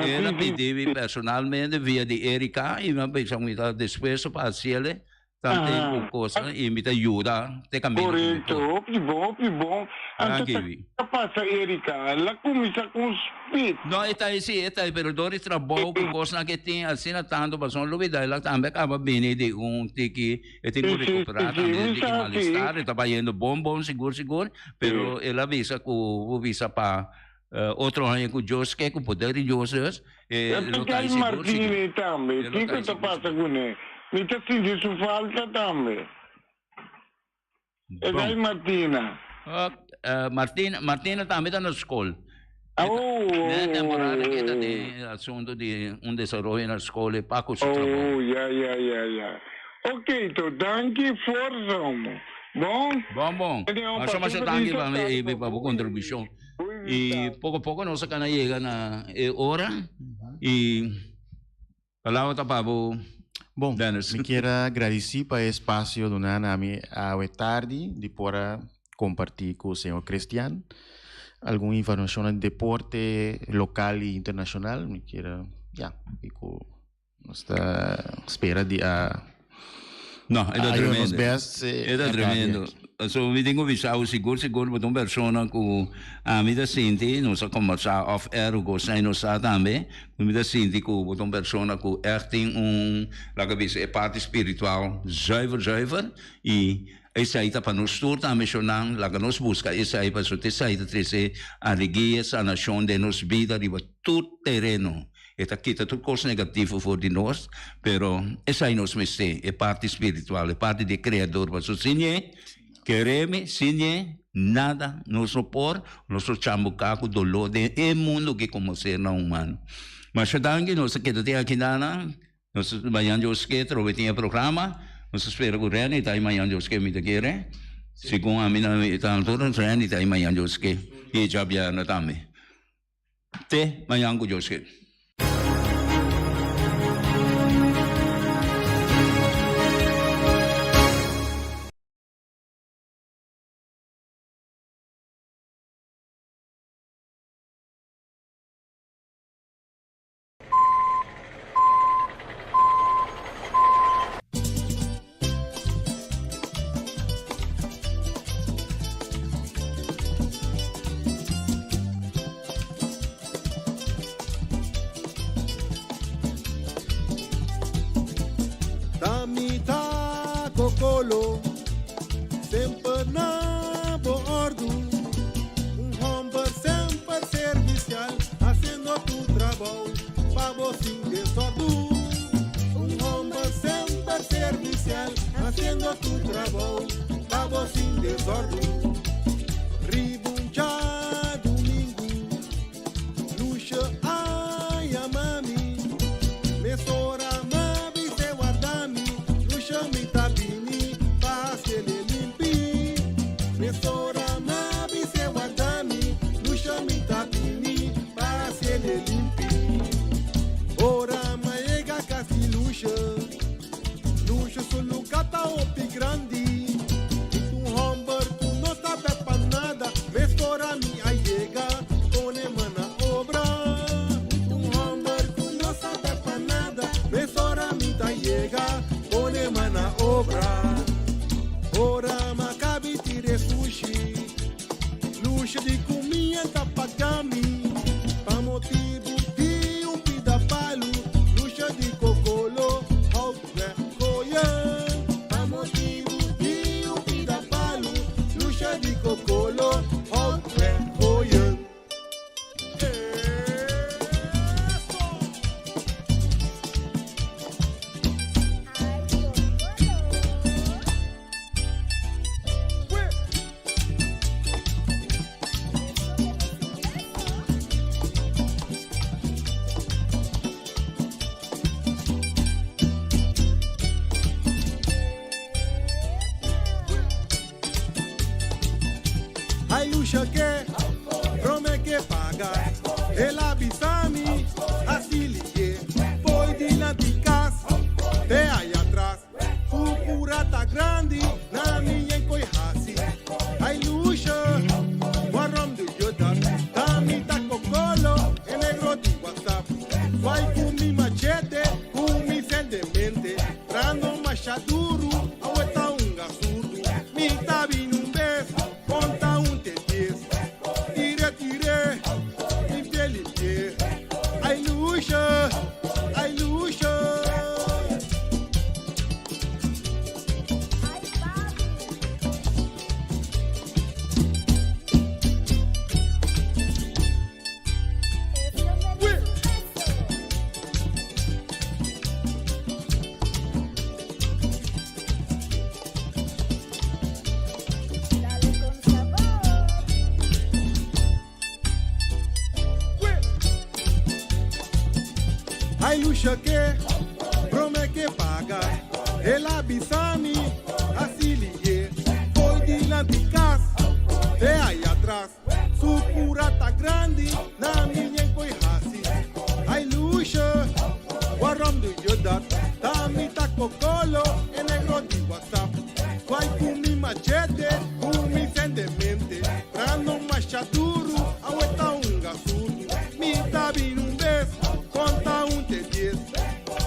Ela pediu personalmente via de Erika e me pensou que está disposto para Ásia, também coisa e me ajuda te caminho. Correto, bom. Então passa Erika, ela começa com speed. Não, está pero dori trabalho com coisa que tem assim tanto para só lubida, ela também acaba bem de tiki, tem que recuperar também de mal-estar, está indo bom, seguro, pero ela visa com visa para outro ano com Deus que com poder de Deus, não tá seguro. Martini também, que está passando com ele? Me tá sentindo falta também. E daí Martina? Martina também está na escola. É temporada que está de assunto de desenvolvimento na escola para o seu trabalho. Ya. Ok, então, danke, força, Bom. Nós somos danke para a contribuição. E pouco a pouco nós can chegar na hora e palavra tá para Bom, me quero agradecer para o espaço donado a mim à tarde de poder compartilhar com o senhor Cristian alguma informação de deporte local e internacional. Me quero, espera de não, é tremendo. É tremendo. So, me tenho visado seguro para uma pessoa que a mim da sente, nós conversar off-air com você, nós também, me da sente que uma pessoa que tem lá que é parte espiritual, zuiver, e essa aí está para nós todos também, lá que nós busca, essa aí para essa aí trazer a alegria, a nação de nossa vida, de todo terreno. Esta quita tudo coisa negativa for de nós, pero essa aí nós mexer, é parte espiritual, é parte de Criador, mas o Senhor queremos, Senhor, nada nos opor, nós chamamos o dolor do mundo que como ser não humano. Mas se dangue nós que até aqui nós amanhã Deus quer trocar programa, nós esperamos que o Reni está amanhã Deus quer me querer, segundo a minha está altura Reni está amanhã Deus quer e já vier também. Até amanhã Deus quer. Colo, sempre na bordo, homem sempre servicial, fazendo tu trabalho, para você de sordo. Homem sempre servicial, fazendo tu trabalho, para você de sordo. Ribuncha domingo, luxa ai a mami, me sora mami se guardami, luxa me tapi. Sora mabi se guardami, lusha mi tapini, pasi motivo de pida palo, luxa de cocolo, ao vergonha. A motivo de pida palo, luxa de cocolo, ao vergonha. Ai luxa que, Rome que paga, ela bisami, assim ligue, foi de lanticas, te aí atrás, o cura tá grande, na minha encoihasi. Ai luxa, guarrom do Yoda, tami tá cocolo, é negro de WhatsApp, vai com mi machete, com mi sendemente, trano machaduro, aueta surdo, mi tabi num beijo, conta tire, tire, limpie, limpie. Ai luxa, ai luxa. Ai luxa que, Rome que paga, ela bisami, assim ligue, foi de lanticas, te aí atrás, su cura tá grande, na minha encoihasi. Ai luxa, guarrom do Yodat, tami tá cocolo, é negro de WhatsApp, vai com mi machete, com mi sendemente, trano machaduro, aueta surdo, mi tabi num beijo, conta te 10,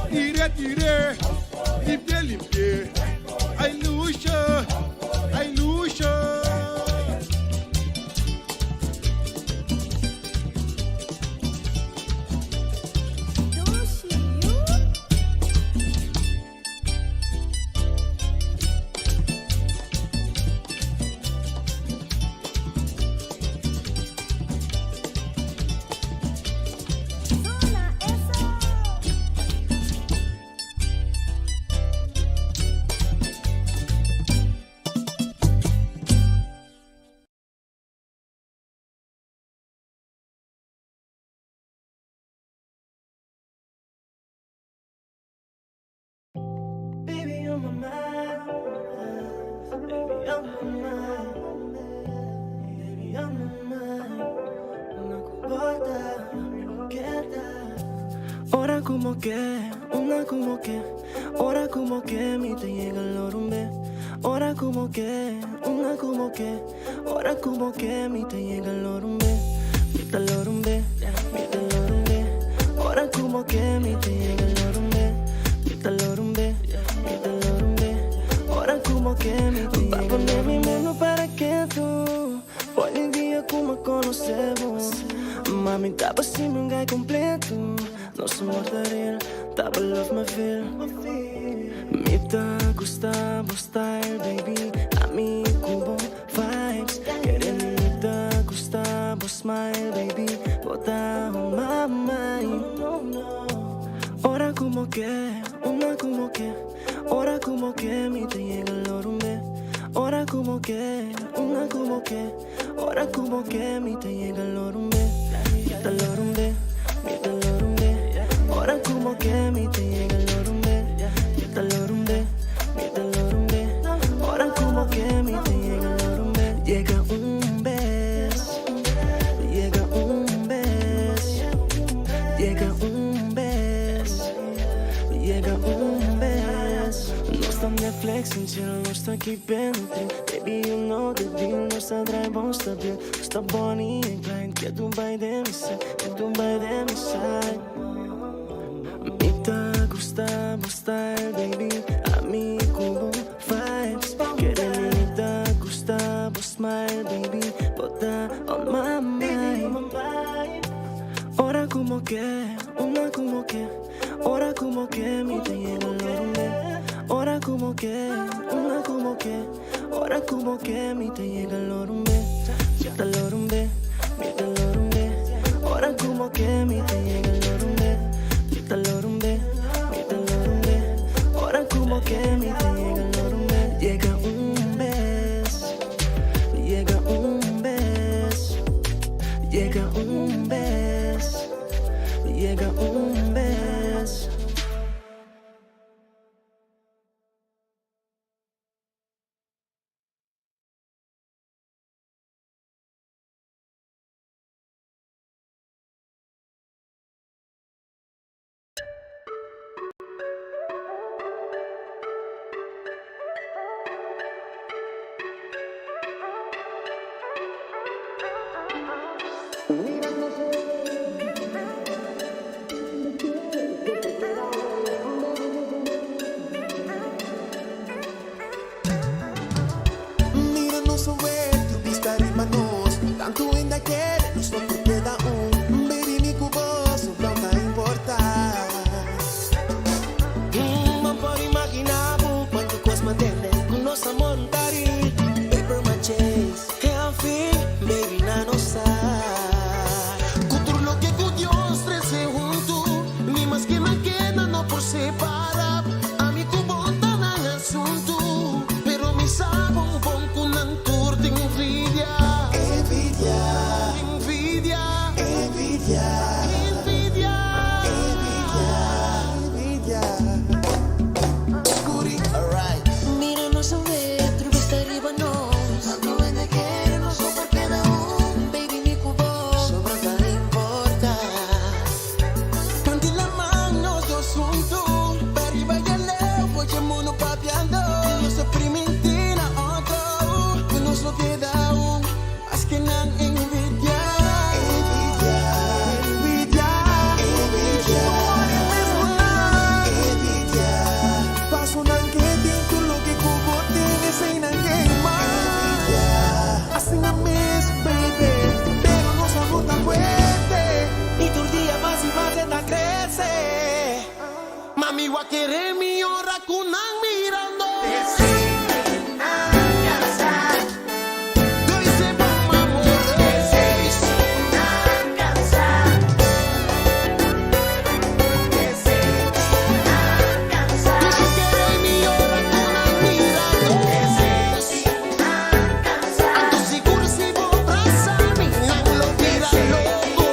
tire, tire, limpie, limpie. Ai luxa, ai luxa. Baby, on my mind. Baby, on my mind. Baby, on my mind. Una cubota, mi boqueta. Ora como que, una como que. Ora como que mi te llega el orumbe. Ora como que, una como que. Ora como que mi te llega el orumbe. Mi te orumbe, mi te orumbe. Ora como que mi te llega el orumbe. Mi te orumbe. Ahora como que me va a poner mi mano para que tú hoy en día como conocemos. Mami, tapa si me engaño completo. No se mordería, tapa love my feel. Me está gustando style, baby. A mi cubo vibes. Querendo me está gustando smile, baby. Bota on my mind. Ahora como que, una como que. Ahora como que mi te llega el orumbe. Ahora como que, una como que. Ahora como que mi te llega el orumbe. Mi te orumbe, mi te orumbe. Ahora como que mi te llega el orumbe. Mi te orumbe, mi te orumbe. Ahora como que mi te llega el orumbe. Llega un beso, llega un beso, llega un beso, llega un beso. No está Netflix, en cielo não está aqui dentro. Baby, you know the deal, não está dry, bom está bem. Está Bonnie and Clyde, que tu vai de mi side, que tu vai de mi side. Me tá gustando style, baby, a mi cubo vibes. Querendo me tá gustando smile, baby, bota on my mind. Ahora como Ahora como que mi te llega el orumbe. Ahora como que, una como que, ahora como que mi te llega el orumbe. Mita el orumbe, mita el orumbe. Ahora como que mi te llega el orumbe. Mita el orumbe, mita el orumbe. Ahora como que mi te llega el orumbe. Llega un beso, llega un beso, llega un beso, llega un beso. Míranos a ver, tu vista rimanos. Tanto ainda quer, não sou porque dá baby, mi cuboso, não tá importar. Não pode imaginar quanto coisa mantém com nosso amor não tá ali. Paper maches, é a fim, baby, na nossa. Cultura lo que con Dios trece junto. Ni más que na queda, no por separar. A mi cubo tá na assunto. Pero mi sabon bom con tour de envidia. Envidia, envidia, envidia, envidia, envidia, envidia. Curi, alright. Míranos a ver, tu vista arriba nós. No me de querer, no sou porque dá Baby, mi cubo, sobra não importa. Tanti la mano do assunto. Arriba e leu, poi c'è mono papiando. Non so primentina otro. Non so che da mas que nan envidia. Envidia, envidia, envidia. Envidia. Paso nan que tinto lo que cubo tiene sem nan queimar. Envidia. Assim a mes, baby. Pero no sabor tan fuerte. y tu día más y más esta crece. Mami, va a querer mi hora con mirando. Dice, mamá, amor. Tú quieres mi hora con mirando. Ando seguro si vos abrazarme, no lo mira loco.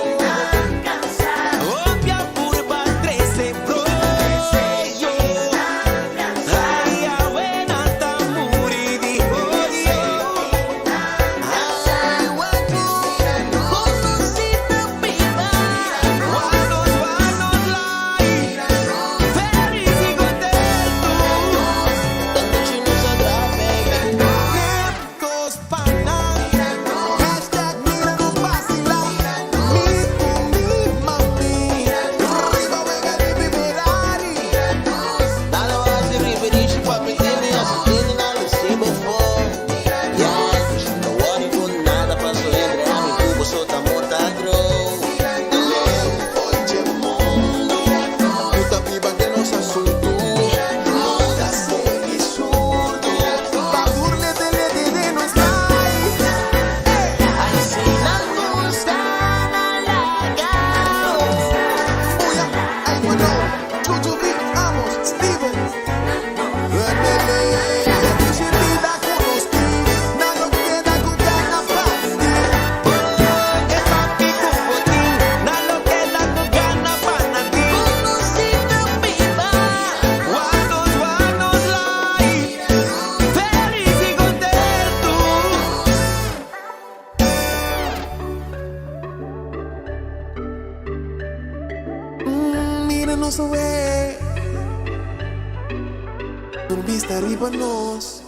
Opia curva 13 pro. Ay, abuela, está muridi, odio. Ay, guapo, Conociste viva. Guanos, guanos, lai. Feliz y contento. tanto chinos atrás, baby. Neptos, panas. Hashtag míranos vacilar. Mi mami. Rico, venga, ripi, Ferrari. Nada más de referirse pa' meterme a su tienda, nada lo sé before. Yeah, no worry con nada pasó entre a mi cubo, sota mota grow. Oye, mundo. Puta piba que nos asunto. Nunca se surdo. Pa' burle de nos trae. Ay, si la gustan halagados. Oya, ay, bueno. Chuchu, Vic, Amos, Steven. Si vida conosci, nada queda con gana fácil. Es papi cubotín, na lo que la tu gana para ti. Conociste viva. Guanos, guanos, lai. Feliz y contento. Míranos a ver. Dormiste arriba nos.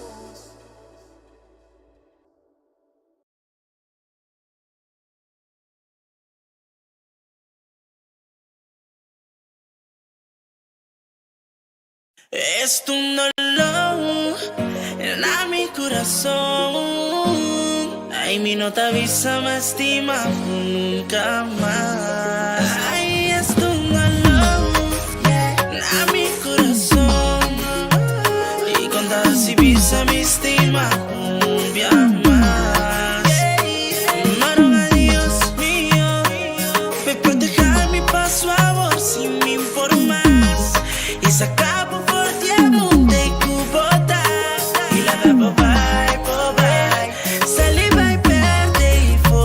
Es tu dolor en mi corazón. Ay, mi nota avisa, me estima nunca más. Ay, a su favor sin me informas. Y sacamos por diamante y cubota. Y la daba bye, bye. Salí bye, perde y fue.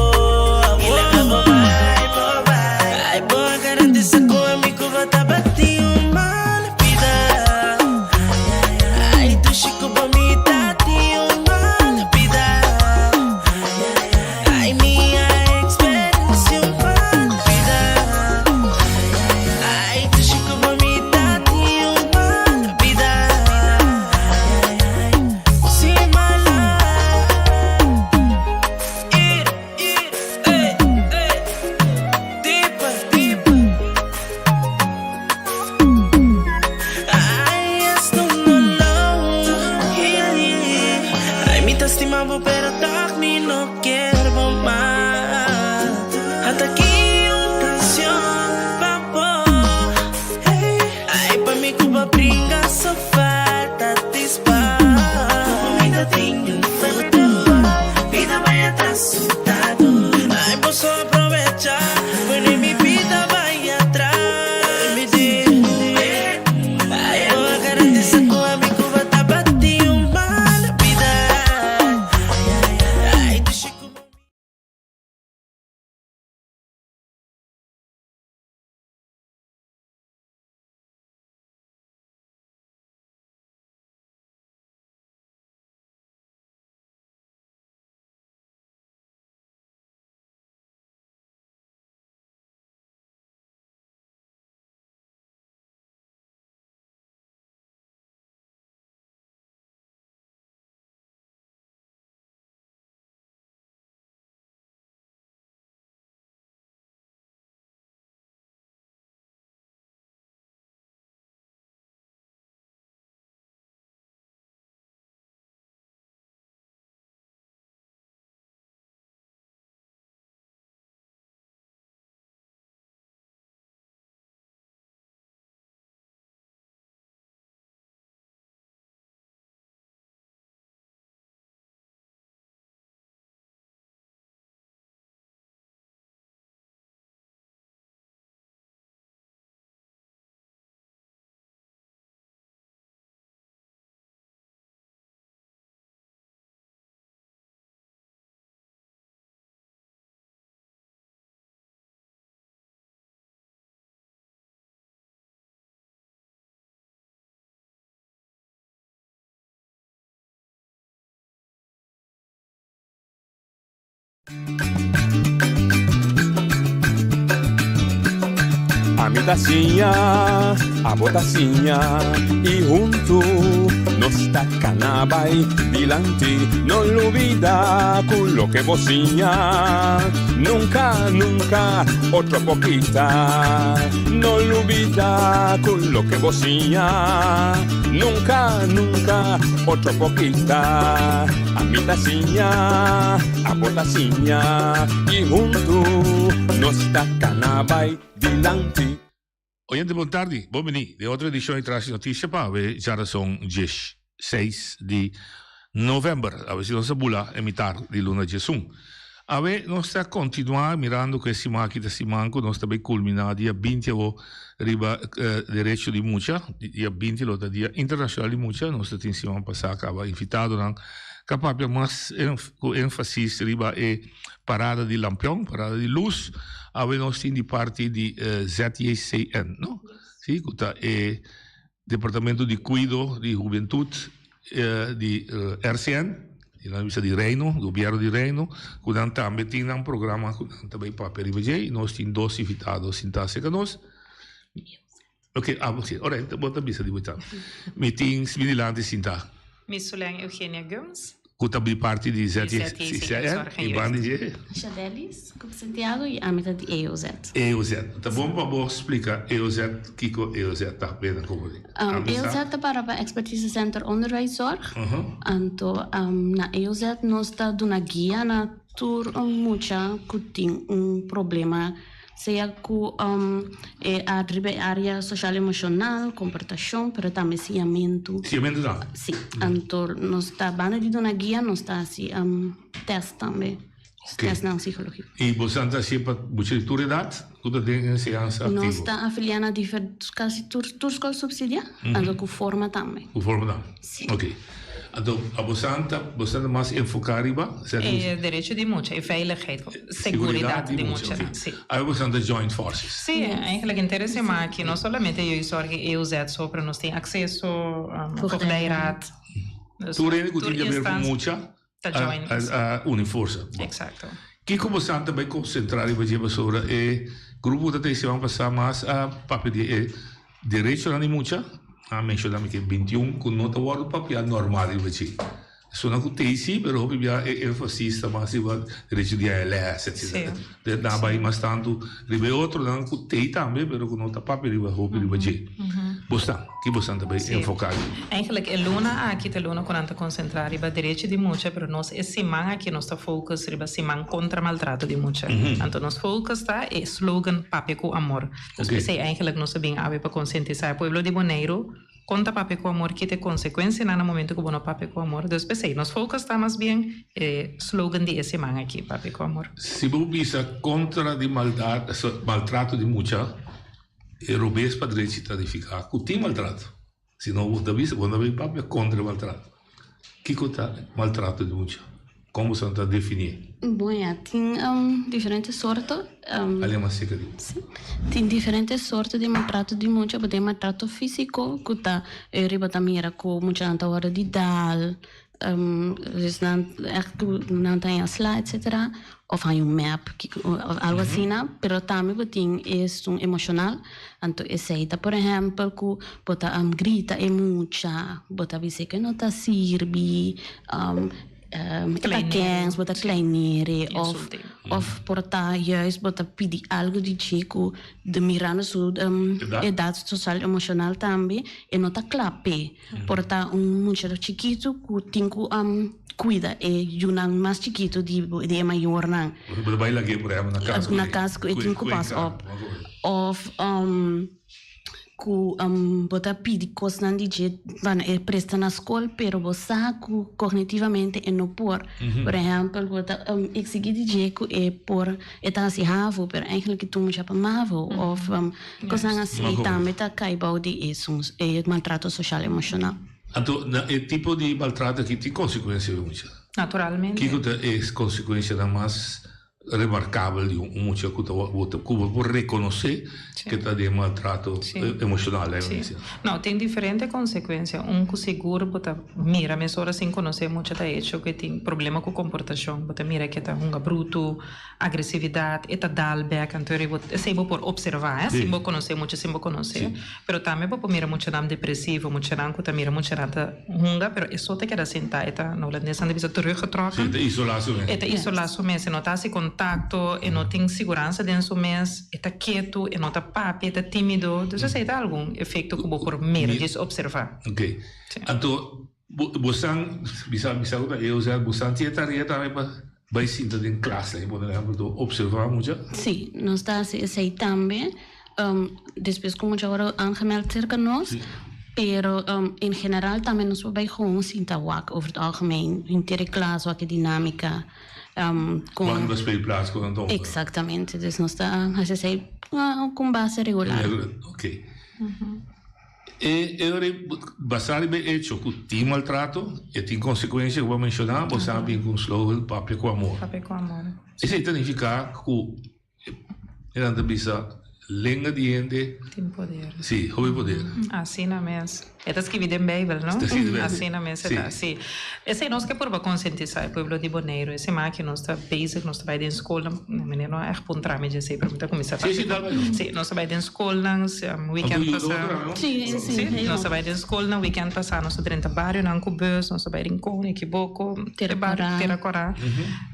Y la daba bye, bye. Ay, boa, garantiza con mi cubota, batí un mal vida. Ay, tu chico pa' mi tati un mal vida. Ay, mía experiencia un mal vida. Ay, tu chico pa' mi tati un mal vida. Sí, mala. Tipa, tipa. Ay, esto no lo. Ay, me lastimaba, pero dormí, no quiero más. Hasta aquí una canción, vamos. Ay, pa' mi Cuba brinca, sofá, tatispa. Comida tengo un foto, vida vaya atrás, sentado. Ay, pues aprovecha, bueno, mi vida vaya atrás. Me dice, ay, boa, garantiza con mi Cuba, tabati un mal vida. Ay, tu chico. A mi tacinha, a botacinha e junto nossa canaba e dilante não olvida quello que vocinha. Nunca, nunca, outra poquita, não olvida quello que vocinha. Nunca, nunca, outra poquita. A mi tacinha, a botacinha e junto nossa canaba e dilante. Oyente, buon tardi, benvenuti di altra edizione di Trash Notizie Pave, già sono 6 di novembre, avessi non sabula e metà di luna Gesù. Ave non sta continuare mirando questi macchine si manco, non sta ben culminati a 20 riba diretto di Muccia, di a 20 lo da dia internazionale di Muccia, non sta insieme a passare, aveva invitato capabile mas enfasi riba e parada di lampion, parada di luz, avevano di parte di ZJCN, no? Sì, e Departamento di Cuido di Juventud di RCN, la vista di Reino, governo di Reino, con también tiene un programma con también para rivedere, noi stiamo dos invitados sin tase con nos. Ok, sì, ora bota bisa di botare. Meetings vinilante sin ta. Mi Solang Eugenia Gums. Kutabli parte di ZJCN, e bandi di Chadelis, com Santiago e a metade de EOZ. EOZ. Tá bom para você explicar EOZ, Kiko EOZ tá bem como ele. EOZ é para o Expertise Center Onderwijszorg. Então, na EOZ nós está dando guia na tour muita que tem problema, seja com a área social emocional, comportação, mas também ciamento. Ciamento não? Sim. Então, nós está dando de uma guia, nós está assim teste também. Teste na psicologia. E você está assim para você de idade? Tudo tem ensinança ativa. Nós está afiliando a diferentes quase escola subsidiada, então com forma também. Com forma também. Sim. Ok. Então, a você mais enfocada É direito de mucha, e veiligheid, seguridade de mucha. Sim. Aí você anda joint forces. Sim, eigenlijk interessante que não somente eu zorg eu zet so para nós tem acesso veiligheid. Tu rende que tinha a ver com mucha a uniforça. Exato. Que como você também concentrar e vai sobre é grupo da TCM passar mais a papel de direito na mucha. A mencionar que 21 com nota word papel normal e vai. Sono com TC, però ovviamente è enfasista mas se vai direito de ALS etc. Da vai mais tanto ribe outro não com TI também, però com nota papel e vai roupa e vai. Bostan, que bostan também enfocado. Eigenlijk é luna aqui te luna quando concentrar riba direito de mucha, però nós é semana aqui nós tá focus riba semana contra maltrato de mucha. Então nós focus tá é slogan papi com amor. Então sei eigenlijk nós bem ave para conscientizar o povo de Bonaire conta papi com amor que tem consequência no momento que bono papi com amor. Então sei nós focus tá mais bem slogan de semana aqui papi com amor. Se você pensa contra de maltrato de mucha e robês para direito de ficar com tem maltrato. Se não você visa quando vem papi contra maltrato. Que conta maltrato de mucha? Como você está definir? Bom, tem diferentes sortes. Tem diferentes sortes de maltrato de mucha, tem maltrato físico, que está riba também com muita anta hora de dal, não tem a slide, etc. Ou há map, algo assim, mas também tem um emocional. Então, aceita, por exemplo, que bota grita é mucha, bota dizer que não está sirve, kleins, bota kleinere, of porta juist bota pedir algo de chico, de mirando su idade social emocional também, e não está clape, porta muchacho chiquito que tem que cuida e um mais chiquito de maior não. Vai lá que por exemplo na casa que tem que passar of que bota pedir coisas não dizer van presta na escola, pero você cognitivamente é não por exemplo bota exigir dizer que é por está assim ravo, pero eigenlijk tu moet op mavo of coisas assim também tá caibau de isso é maltrato social emocional. Então, é tipo de maltrato que tem consequências muitas. Naturalmente. Que é consequência da mais remarcável de mucha que por reconhecer que está de maltrato emocional. Não, tem diferentes consequências. Que seguro bota mira, mas ora sem conhecer muito da hecho que tem problema com comportação, bota mira que tá bruto, agressividade, eta dalback, então se vou por observar, se vou conhecer muito, se vou conhecer, pero também vou mira muito nam depressivo, muito nam que tá mira muito nada hunga, pero isso te queda sentar, eta no la nessa devisa teruggetrokken. Eta isolação. Eta isolação, se não tá se contato, e não tem segurança dentro do mês, eta quieto, e não tá papi, eta tímido, então você tem algum efeito que vou por mira, de observar. Ok. Então, você bisa eu usar você tinha tarefa também para vai sentar em classe, por exemplo, observar muito. Sim, nós está assim também, depois como já agora aangemeld cerca nós, pero em geral também nós vamos gewoon sentar over het algemeen, interclasse, welke dinâmica. Quando você vai plaats com então. Exatamente, dus nós está, assim sei, com base regular. Ok. E basare bem hecho que tem maltrato e tem consequências que vou mencionar, você sabe com slogan papi com amor. Papi com amor. Isso significa que ela bisa lenga de gente. Tem poder. Sim, tem poder. Assim na mesa. Está escrito em Bíblia, não? Assim na mesa está. Sim. Esse é nós que por conscientizar o povo de Bonaire. Esse que nós está basic, nós vai na escola, menino é pontrame já sei, para muita começar. Sim, nós vai na escola, weekend passar. Sim, nós vai na escola, weekend passar, nós trenta barrio, não com bus, nós vai em Cone, Equivoco, Teracora,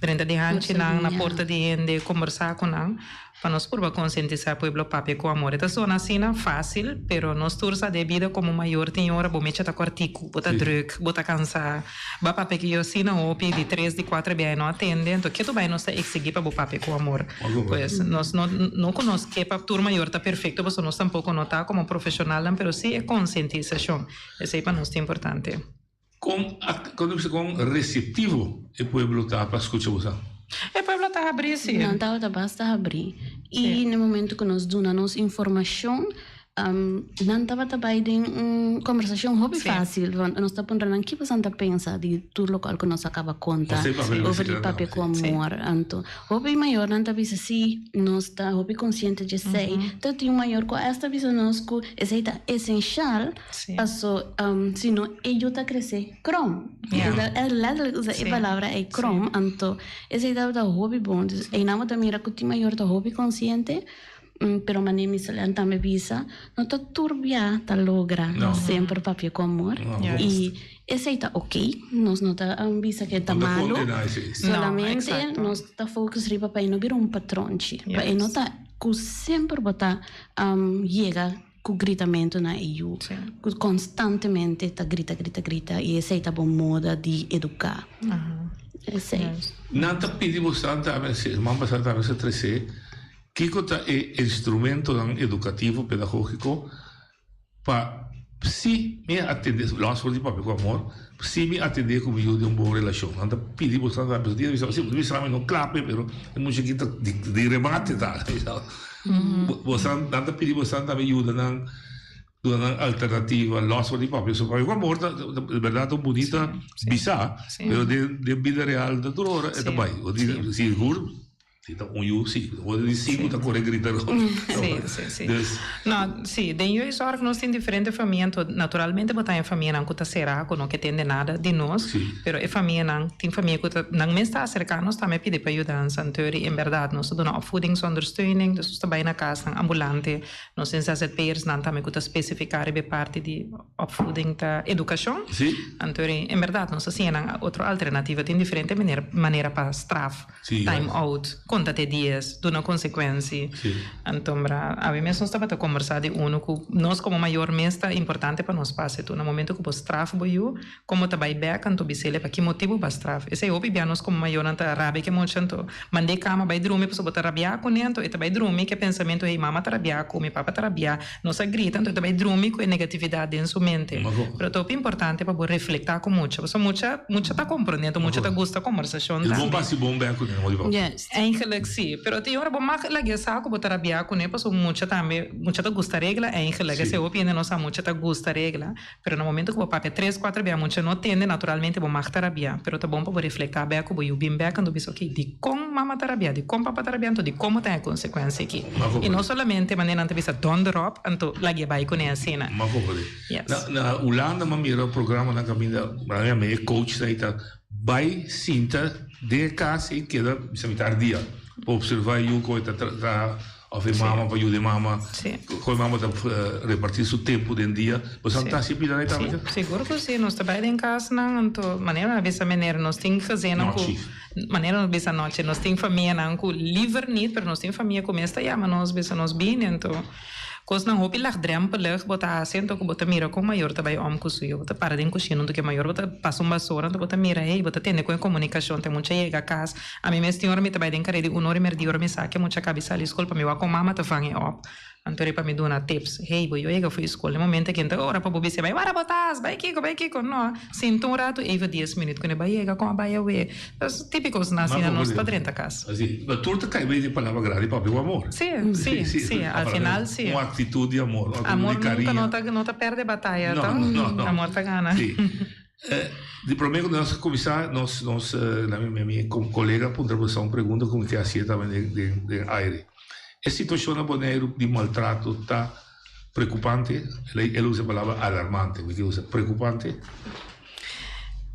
trenta de hanche na porta de gente, conversar com não. Para nós por conscientizar o povo papi com amor. Esta zona assim não fácil, pero nós tursa de vida como maior tem hora, bom mecha tá cortico, bota druk, bota cansar, ba papi que eu assim não opi de 3 de 4 bem não atende, então que tu vai nós exigir para o papi com amor. Pois nós não conosco que para turma maior tá perfeito, mas nós tampouco não tá como profissional, pero sim é conscientização. Isso é para nós é importante. Com receptivo o povo tá para escutar você. O povo tá abrir, sim. Não estava basta abrir. E no momento que nós damos informação, não estava também em conversação hobby fácil. Nós estamos pensando que você pensa de tudo local que nós acaba conta over o papel com amor. Então, hobby maior não está visa assim, nós está hobby consciente de sei. Então, tem maior com esta visa nós que é essencial, passo se não ajuda a crescer. Crom. É a palavra é crom. Então, esse é o hobby bom. E não da mira que tem maior da hobby consciente. Pero manemi salanta me visa não tá turbia tá logra sempre papel com amor e esse aí tá ok nós não tá visa que tá malo solamente nós tá focus riba para não virar patronchi para não tá que sempre botar chega com gritamento na EU constantemente tá grita e esse aí tá bom moda de educar esse aí não tá pedindo bastante a vezes mamma bastante a vezes trece que é instrumento educativo pedagógico para se me atender lá sobre papel com amor se me atender comigo de uma boa relação anda pedir bastante a pessoa se não clape pero é muito chiquita de remate tá você anda pedir bastante ajuda na alternativa lá sobre papel com amor de verdade tão bonita bizarra pero de vida real da dura é também eu digo seguro então sim, o cinco tá correndo gritando. Sim. Não, sim, daí eu só que nós temos diferente família, naturalmente botar em família não que tá será, que não que entende nada de nós, pero a família não tem família que não me está cercando, nós também pede para ajudar, então em verdade nós damos opvoedingsondersteuning, dus nós também na casa ambulante, nós temos ZZP'ers não também que tá especificar be parte de opvoeding da educação, então em verdade nós assim outra alternativa tem diferente maneira para straf, time out conta de dias, de uma consequência. Então, a mim mesmo estava a conversar de uno que nós como maior mesta importante para nós passar. No momento que você trafa boiu, como tá vai back, então bisele para que motivo para trafa. Esse é o bebê nós como maior não tá rabi que muito então mandei cama vai dormir para botar rabiar com então e tá vai dormir que pensamento ei mama tá rabiar com meu papa tá rabiar, nós grita então tá vai dormir com negatividade em sua mente. Pero é importante para você refletir com muita, você muita tá compreendendo, muita tá gosta conversação. É bom passe bom back com ele. Sim, pero tem hora bom lagi saco botar rabia com ele, porque muita tá gosta regla, que se opina nossa muita tá gosta regla, pero no momento que o papai 3-4 bem muita não tende naturalmente bom marcar rabia, pero tá bom para refletir bem com o bem bem quando biso aqui de como mama tá rabia, de como papa tá rabia, de como tem a consequência aqui. E não somente maneira não te bisa don drop, então lagi vai com a cena. Na Holanda mamira programa na caminha, na minha coach aí tá vai sinta de casa e queda semitar dia para observar o que está a ver mama para ajudar mama como mama está repartir seu tempo dentro do dia você não está sempre aí também seguro que sim nós trabalhamos em casa não então maneira vez a maneira nós temos que fazer não maneira vez a noite nós temos família não com livre niet pero nós temos família como esta mas nós vez nós bem então coisa não roupa lá drempelig botar assento que botar mira com maior também com suyo botar para dentro cozinha não do que maior botar passa vassoura então botar mira aí botar tende com comunicação tem muita chega a casa a mim mesmo senhora me também dentro cara de hora de hora me saque muita cabeça ali escola para me com mama tá fange op então para me dar tips hey boy eu fui escola no momento que então ora para bobi se vai para botar vai Kiko não sinto rato even 10 minutos quando vai chega com a baia we típicos nascem nos padrinhos da casa assim mas tudo cai bem de palavra grande para o amor sim al final sim uma atitude de amor nunca não tá perde batalha não amor tá gana de primeiro nós começar nós minha colega pondremos uma pergunta como que assim também de aire a situação na Bonaire de maltrato está preocupante ele usa a palavra alarmante porque usa preocupante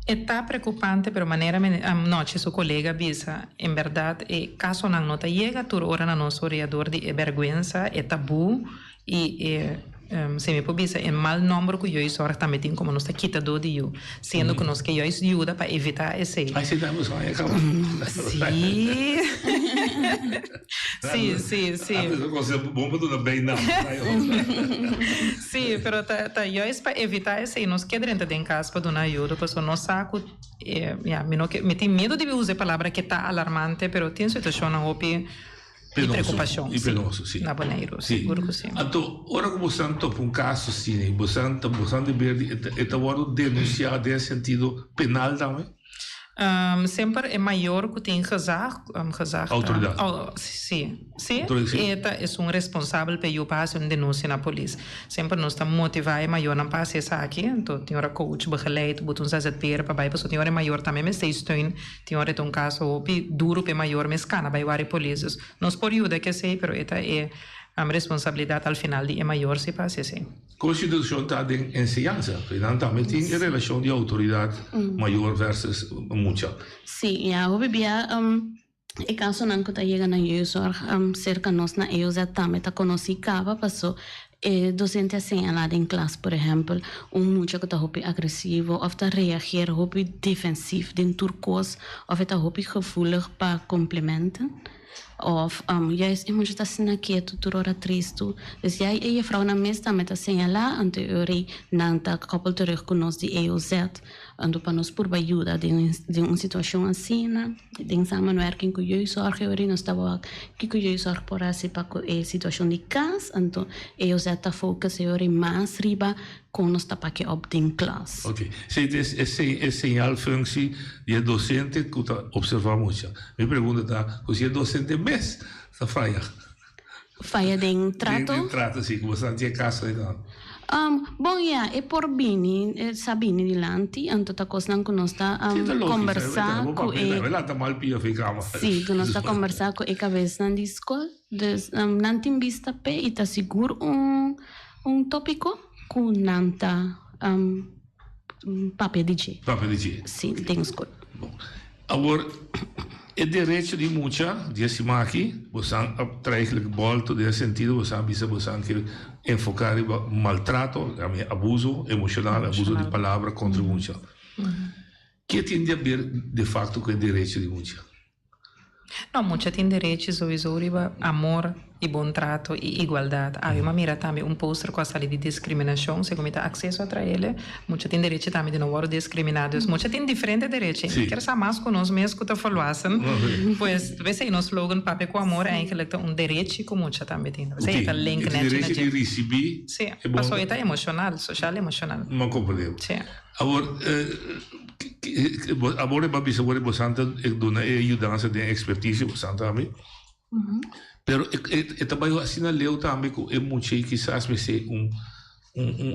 está preocupante pero maneira noche su colega bisa en verdad caso não nota llega tur ora na nosso oriador de vergüenza tabu e se me pobisa é mal número que eu só também tem como nós quita do eu sendo que nós que eu ajuda para evitar esse aí se damos sim você bom para tudo bem não sim pero tá eu para evitar esse nós que dentro de casa para dar ajuda para nós saco me tem medo de usar a palavra que tá alarmante pero tem situação na OP e preocupação sim na Bonaire seguro que sim então ora como santo por caso sim você ver está agora denunciar nesse sentido penal também Sempre é maior que tem gezag. Autoridade. Sim. Autoridade. Eta é responsável por eu passar uma denúncia na polícia. Sempre nós estamos motivados maior não passar essa aqui. Então, tem hora coach, begeleid, botão ZZPR, para baixo. Tem hora maior também, mas tem steun. Tem hora um caso duro para maior, mas cana, vai várias polícias. Nós por ajuda que sei, pero eta é a responsabilidade ao final de é maior se passa assim. Constituição está em ensinança, então também tem relação de autoridade maior versus muita. Sim, ja, we bia e caso não que tá chegando na jeugdzorg cerca nós na EUZ também tá conhecida passou docente assinalado em classe, por exemplo, muito que está agressivo, ou está reagir, defensivo, dentro do curso, ou está gevoelig para complementen. Of juist iemand está sendo quieto, hora triste. Dus jij en je vrouw na mesta met assinala ante uri nanta koppel terug com nós de EUZ, ando para nos por ajuda de uma situação assim, de samenwerking com jeugdzorg uri nós estava que com jeugdzorg por assim para a situação de casa, ando EUZ está focus uri mais riba com nós tá para que obtem classe. Ok, é sinalfunktie de docente que está observando muito. Me pergunta tá, se é docente mês, está falha. Falha de trato? De trato, sim, como você tinha casa e tal. Bom, é por Bini, Sabine di Lanti, anto ta cosnan con nostra conversar com ela tá mal pia ficava. Sim, con nostra conversar com e cabeça na disco, des nantin vista pe e ta seguro tópico com nanta papel DJ. Papel DJ. Sim, tem escola. Agora, é direito de muita, de cima aqui, você eigenlijk volta nesse sentido, você que enfocar em maltrato, abuso emocional, abuso de palavra contra muita. Que tem a ver, de facto, com o direito de muita? Não, muita tem direitos sobre amor e bom trato e igualdade. Há uma mira também poster com a sala de discriminação, se comita acesso a ele, muita tem direito também de não ser discriminados. Muita tem diferentes direitos. Quer saber mais com nós mesmos que falassem, pois, vê nosso slogan papel com amor é que direito com muita também tem. Você é link net. Direito de receber. Sim, passou é emocional, social emocional. Não compreendo. Sim. Agora é bisa agora bastante dona ajudança de expertise bastante também. Pero também assim na leu também que é muito quizás vai ser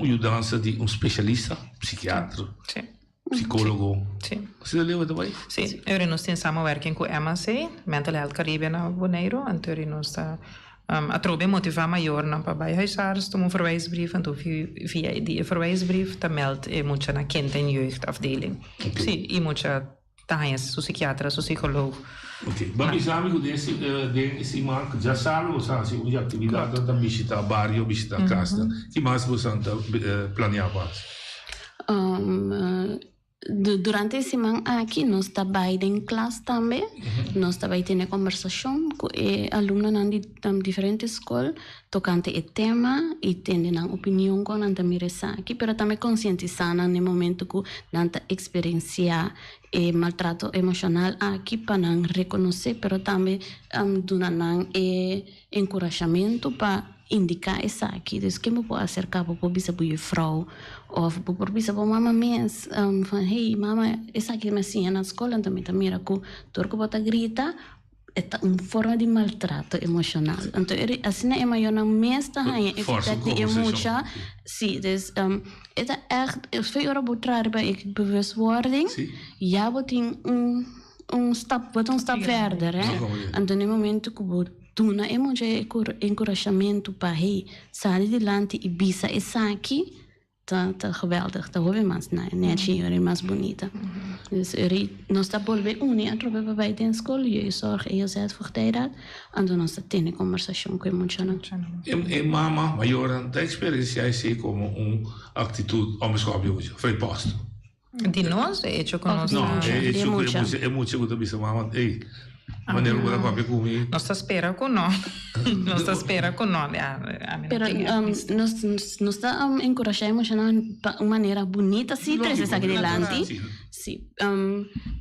ajudança de especialista, psiquiatra, psicólogo. Sim. Você leu também? Sim. Eu nós temos samenwerking com MAC, Mental Health Caribbean na Bonaire, então nós está a trobe motivar maior não para bijhuisarts om een verwijsbrief en via die verwijsbrief te melden moet je naar kind- en jeugdafdeling. Sim, e moet je daar zo psychiatra, zo psycholoog. Ok, mas os amigos desse marco já sabem, você sabe, uma atividade da visita barrio, visita casa, que mais você planeava? Durante a semana aqui nós trabalhamos em classe também, nós também temos conversação com alunos de diferentes escolas, tocante o tema e temos uma opinião com a miresa aqui, mas também conscientizar no momento que nós experienciar maltrato emocional aqui para reconhecer, mas também dar encorajamento para indicar essa aqui, dus que me pode acercar para bisa boa frau ou para bisa boa mama mes, hey mama, essa aqui me ensina na escola também mira que torco bota grita é uma forma de maltrato emocional. Então assim é maior na mesta aí efeito é muita, sim, dus é echt veel euro botar para bewustwording, já botin stap verder, então no momento que tuna é muito encorajamento para sair adiante e bisa essa aqui tá geweldig, tá houve mais é mais bonita. Dus nós está volver unir a tropa para vai ter escola e zorg e zet vochtheid então nós está tendo conversação com muito e mama maior da experiência é como atitude homoscópio hoje foi posto de nós é hecho com nós não é muito que também mama ei maneira para papai comigo nós espera com nós nós espera com nós nós está encorajamos de uma maneira bonita se trazer aqui adelante sim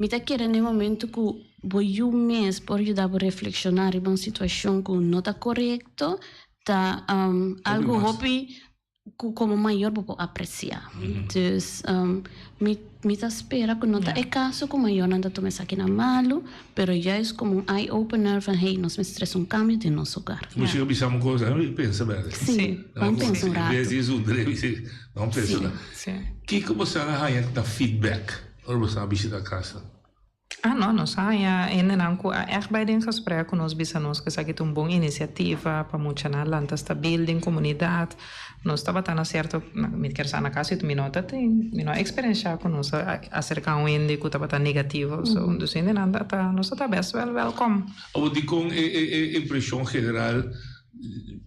me tá querendo no momento que vou mês por ajudar a reflexionar em uma situação que não está correto tá algo hobby como maior vou apreciar. Dus me espera que não é caso que o maior não está tomando aqui na malo, pero já é como eye opener van hey, nós me estressa cambio de nosso lugar. Você observa uma coisa, pensa bem. Sim, vamos pensar um rato. Vamos pensar. Que você dá feedback? Ou você visita a casa? Não, nós ainda echt bij den gesprek nós bisamos que sabe uma boa iniciativa para muita na lanta está building comunidade. Nós estava tão certo, me quer na casa e tu me nota tem, me não experiência com nós acerca um ende que estava tão negativo, so então ainda nada tá, nós está best welcome. Eu digo com impressão geral,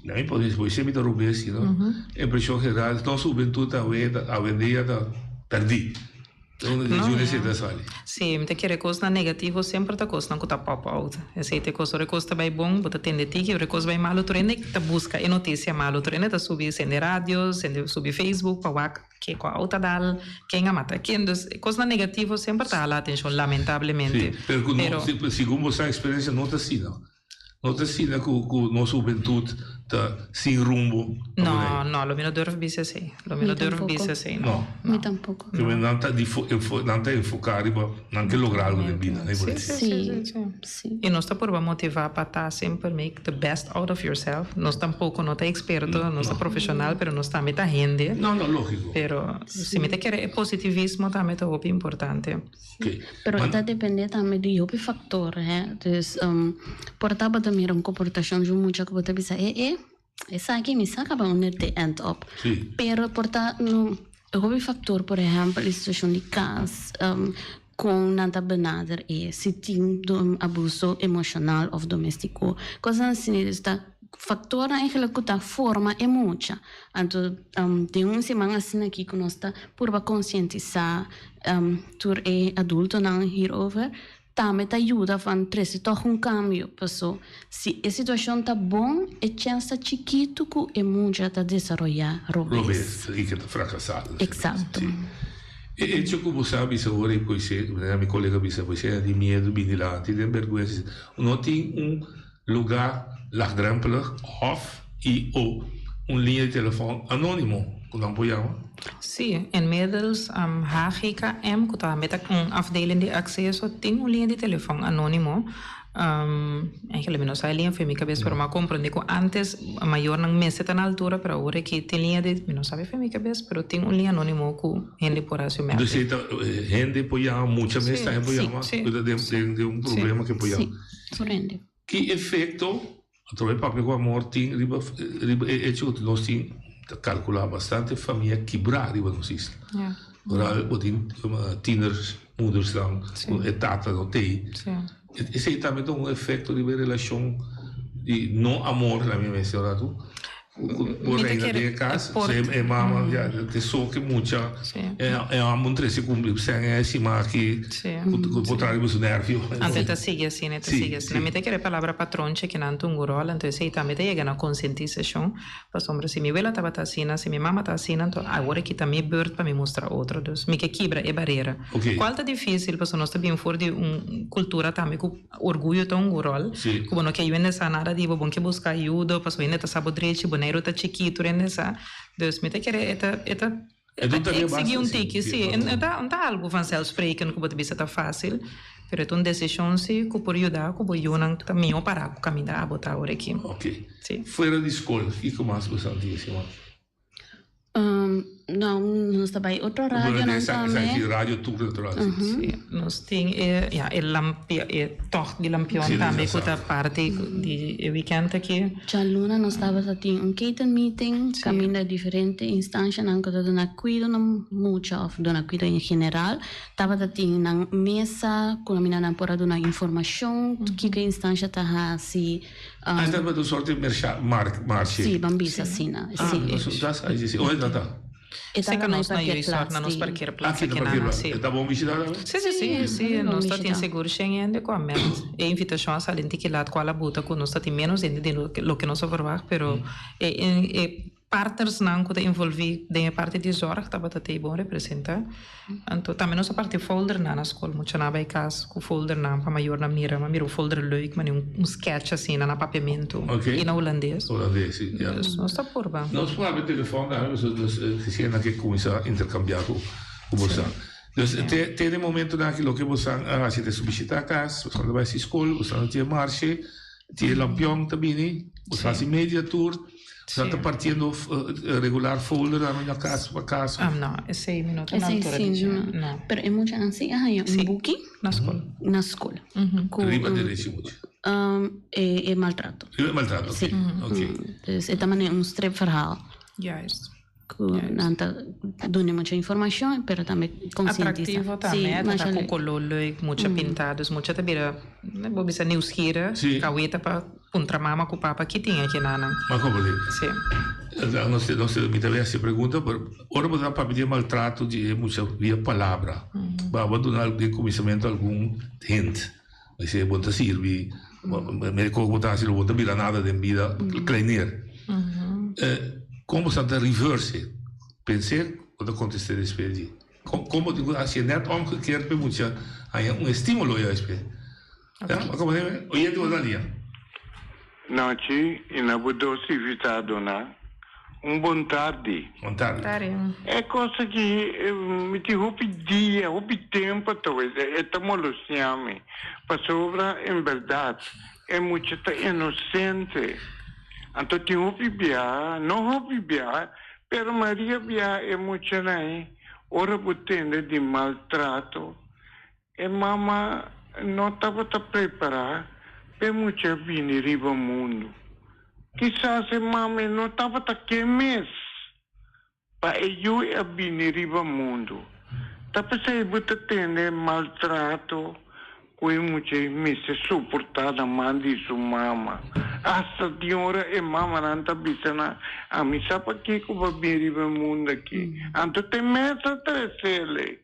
não pode ser muito rubês, não? Impressão geral, nós juventude a vender perdi. Sim, me quer coisa negativa sempre tá coisa não que tá pop out. Esse te coisa recosta bem bom, bota tende tiki, recosta bem malo, tu rende tá busca e notícia malo, tu rende tá subir sende rádio, sende subir Facebook, para que com a outra dal, quem a mata, quem dos coisa negativa sempre tá lá atenção lamentavelmente. Pero segundo essa experiência não tá assim, não. Não tá assim que nossa juventude tá sem rumbo. Não, lo meno durf bisa sei. Lo meno durf bisa sei. No. Mi tampoco. Che non sta enfocare anche lograre una vita. Sì. E non sta por motivar para estar sempre make the best out of yourself. Non sta poco, non sta experto, non sta profissional, pero non sta meta gente. No, lógico. Pero se mete che positivismo también è molto importante. Okay. Pero sta dipende também de outro fator, Dus portava também uma comportação de muita que você pensa, essa aqui me saca para onde te end up. Sì. Pero porta outro fator, por exemplo, a situação de casa, com nada benader se tem um abuso emocional ou doméstico, coisa assim, está factor eigenlijk que a forma é muita. Então, tem semana assim aqui que nós está por conscientizar tur adulto não hierover, também te ajuda a trazer toch cambio. Pessoal, se a situação está bom, é chance chiquito que é muito a desenvolver robês. E que está fracassado. Exato. E ciò che possiamo ora poi se la mia collega bisa poi se di medo bini là ti den vergüenza non ti un lugar laagdrempelig of o un linea di telefoon anonimo con dan pojama. Sì, inmiddels HGKM que está met een afdeling de accesso tem linha de telefone anonimo. Eigenlijk não sai linha foi minha cabeça para uma compreender que antes a maior não me está na altura para agora que tem linha de não sabe foi minha cabeça, pero tem linha anonimo que gente por assim mesmo. Então gente pojama muita vez está pojama de um problema que pojama. Sim, que efeito através papel com amor tem riba nós tem calcular bastante família quebrar riba no sistema. Ora tieners moeders dan etata não tem. Esse também tem efeito de relação de não amor na minha menção tu por reina de casa se mama já te só que muita amor trece com sem esse aqui botar os nervos antes te sigue assim né te sigue assim na mete que a palavra patrão que não tem um rol então sei também te chega na conscientização para sombra se minha vela estava assim se minha mama está assim então agora que também bird para me mostrar outro dus me que quebra é barreira qual tá difícil para nós também for de cultura também com orgulho tão um rol como não que eu ainda sanara digo bom que buscar ajuda para ainda tá sabodrete boneiro tá chiquito nessa dus me te querer ik seguir tique sim não tá algo vanzelfsprekend que você tá fácil pero é uma decisão se que por ajudar que eu não também parar com caminhar a botar hora aqui fora de escola e como mais você disse não está bem outro rádio não também rádio tudo nós tem toch de lampião também que tá parte de weekend aqui já luna nós estava tem keten meeting caminha diferente instância não que dona cuido não muito of dona cuido em geral estava tem na mesa com a menina por dona informação que instância tá assim estava do sorte marche sim bambisa sim sim olha tá sei que nós na resort na nos parqueira plaza aqui na sim tá bom visitar sim nós tá tem seguro Schengen de comércio e invitação a salente que lá com a buta com nós tá tem menos de lo que nós verwacht pero partners não que envolvi na parte de zorg, estava até bom representar. Então também nossa parte folder na escola, muito na vai casa, com folder na para maior na mira o folder leuk, mas sketch assim na papiamento e na holandês. Holandês, sim. Não está por bem. Nós falamos telefone, que se é que começa a intercambiar com você. Então, tem um momento naquilo que você a se visita a casa, você vai à escola, você não tem marcha, tem lampião também, você faz media tour. Você está partindo regular folder na casa para casa? Não, é 6 minutos. É 6 minutos. Não. Mas é muito assim, um booking na escola. Na escola. Riba direito muito. É maltrato. É maltrato, sim. Ok. É também strip verhaal. Juist. Nanta dona muita informação, mas também conscientiza. Atrativo também, tá com color leuk, muito pintados, muito também, né, vou dizer nieuwsgierig, kaweta para contra mama com papa que tinha aqui na. Mas como dizer? Sim. Não sei, me também se pergunta, por ora você para pedir maltrato de muita via palavra, para abandonar de conhecimento algum hint, mas se bota servir, me botar se não bota bila nada de vida kleiner. Como se dat reverse? Pensar wat er acontecer despedir. Como als je net omgekeerd bent, moet je aan een stimulo juist bij. Ja, maar kom maar. Oye, tu Dalia. Não, ci, in abudo si vitado na. Buon tardi. Buon tardi. É coisa que me te roupa dia, roupa tempo, talvez. É tamolo siame. Para sobra, em verdade, é muito inocente. Então, tem roupa bia, não roupa bia, pero Maria bia é muito naí. Ora, botende de maltrato. E mama não estava preparada para muito vir riba mundo. Quizás a mama não estava aqui mês para eu vir riba mundo. Tapi saya botende maltrato. Kui mucho me se suportada mandi su mama. Hasta senhora e mama nanta bisana. A mi sapa que ko babiri ba mundo aqui. Anto te mesa tresele.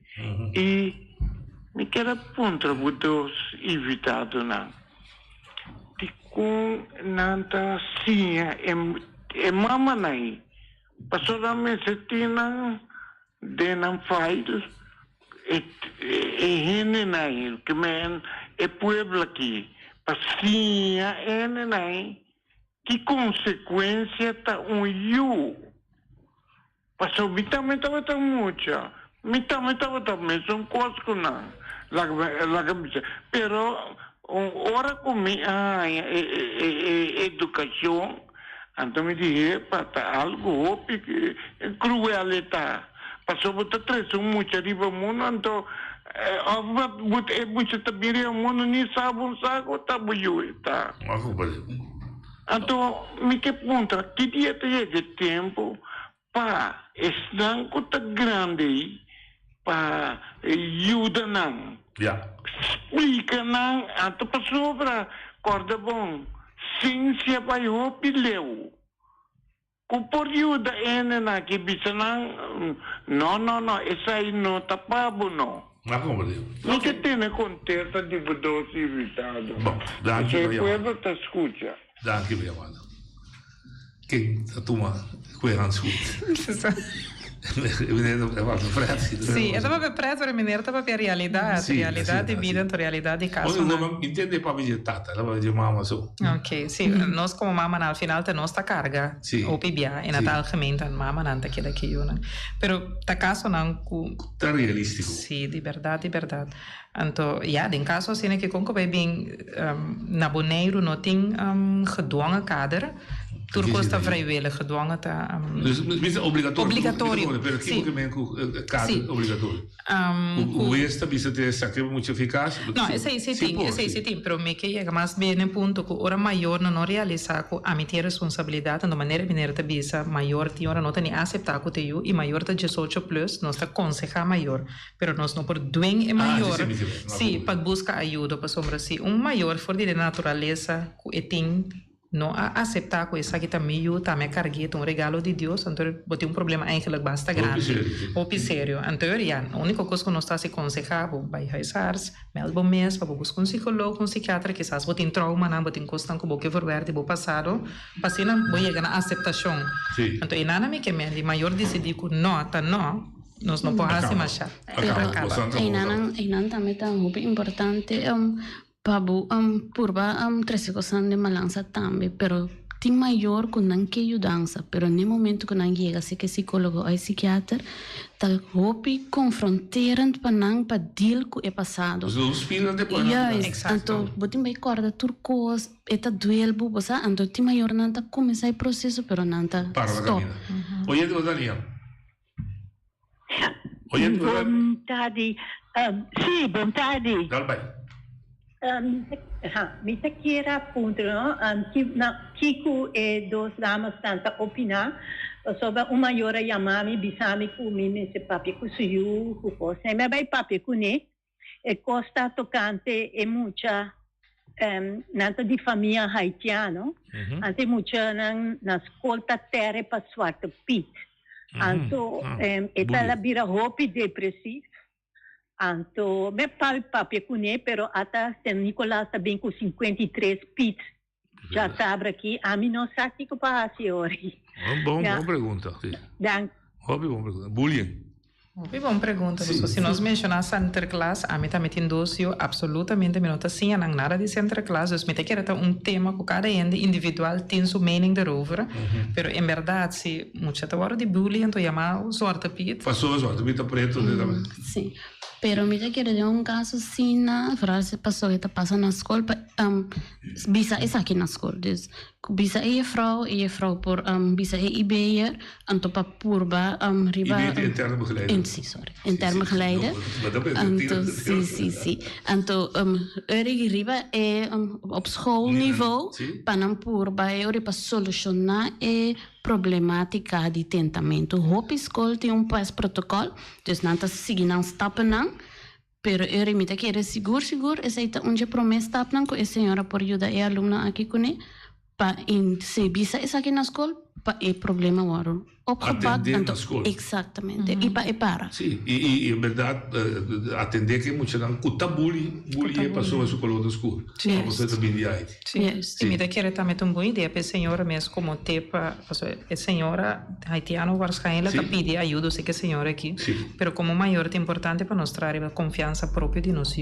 E me quero puntra budos evitado na. Ti com nanta sia e mama nai. Passou da mesetina de nan file. E hene nai que men e pueblo aqui passinha hene nai que consequência tá you passou mitamente tava mucha mitamente tava também são coisas que não la cabeça pero ora comi educação então me disse para algo que crueldade. Passou por três, muito arriba mundo, então, muito também o mundo nem sabe saco, tá buio, tá. Então, me que ponta, que dia tem de tempo para estar com tá grande, para ajuda não. Explica não, então passou para corda bom, ciência vai opileu. Por ajuda ene na que bisa não, essa aí não tá pago não. Mas como digo? Não que tenha contenta de doce evitado. Bom, danke você puede te escucha. Danke bem, mano. Quem a turma cuida escuta. Sì, è proprio preso per mineiro, è proprio realidade di vida, realidade di casa. Non intende per visitata, la voglio mamma su. Ok, sì, noi come mamma al final te nostra carga, o pibia, in Natal gemeente, mamma non te chiede che io, però ta caso non è realistico. Sì, di verdade. Então, ja, in caso zie ik ook bij ben na Bonaire no ting gedwongen kader. Turco está vrijwillig gedwongen te. Dus obligatório. Pero aqui que men kader obrigatório. O esta bisa te saque muito eficaz. No, esse tem, pero me que chega mais bem no ponto que ora maior não realiza com a minha responsabilidade de maneira te bisa maior ti ora não tem aceitar com teu e maior de 18 plus nós está conseja maior, pero nós não por doing é maior. Sim, para buscar ajuda para sombra sim, maior for de natureza que tem não aceitar com essa que também eu também carreguei um regalo de Deus, então botei problema eigenlijk basta grande, ou sério. Então a única coisa que nós está se aconselhar, vai reizar, melbo mês, para buscar psicólogo, psiquiatra, que sabe, botem trauma, não botem coisa que boque verwerde, bo passado, para não vou chegar na aceitação. Então e nada me que me maior decidir que não, tá não. Nós não podemos se marchar. Pero também está muito importante para purba três coisas de balança também, pero tem maior que não que ajudança, pero no momento que não chega se que psicólogo ou psiquiatra, tá hopi confronterando para não para deal com o passado. Os filhos depois. Então, botem bem corda turcos, eta duel bubosa, então tem maior não tá começar o processo, pero não tá stop. Oye, Daniel. Buon tardi. Sì, buon tardi. Mi chiede appunto, no? Chiku e dos damas tanta opina sobre uma hora chamami bisami kumi me se papi kusuyu kuko se me vai papi kune e costa toccante e mucha nanta di famiglia haitiano ante mucha na scolta terre pa swarte pit anto eta la bira hopi depressiv anto me papi kune pero ata San Nicolas também com 53 pit já sabra aqui a mim não sabe que passa ori. Bom pergunta. Sim. Bom pergunta. Bullying. Bom pergunta. Sì, se nós mencionamos Sinterklaas, a mim também tem dois, absolutamente me não está assim, não nada de Sinterklaas, dus me tem que era tema que cada individual tem sua mening erover, pero em verdade, se muita hora de bullying, então chamar o Zwarte Piet. Passou o Zwarte Piet preto, também. Sim. Pero mira que de um caso assim na frase passou que passa na escola bisa is aqui na escola dus bisa e vrouw por bisa e IB'er anto pa purba riba interne begeleiding interne begeleiding anto sim anto riba e op schoolniveau panam purba e ori pa solucionar e problemática de tentamento. Hope school tem protocolo, dus não está seguindo stappen não, pero eu remito que era seguro, essa é onde promessa stappen não, que a senhora por ajudar a aluna aqui com ele, para se bisa essa aqui na escola, para o problema waro opgepakt. Exatamente, e para. Sim, e em verdade, atender que muitos não cuta bullying é passou a escola da escola. Você também de aí. Sim, e me quer também uma boa ideia para a senhora mesmo como tepa, a senhora haitiana waarschijnlijk pede ajuda, sei que a senhora aqui, pero como maior é importante para nós trazer a confiança própria de nós.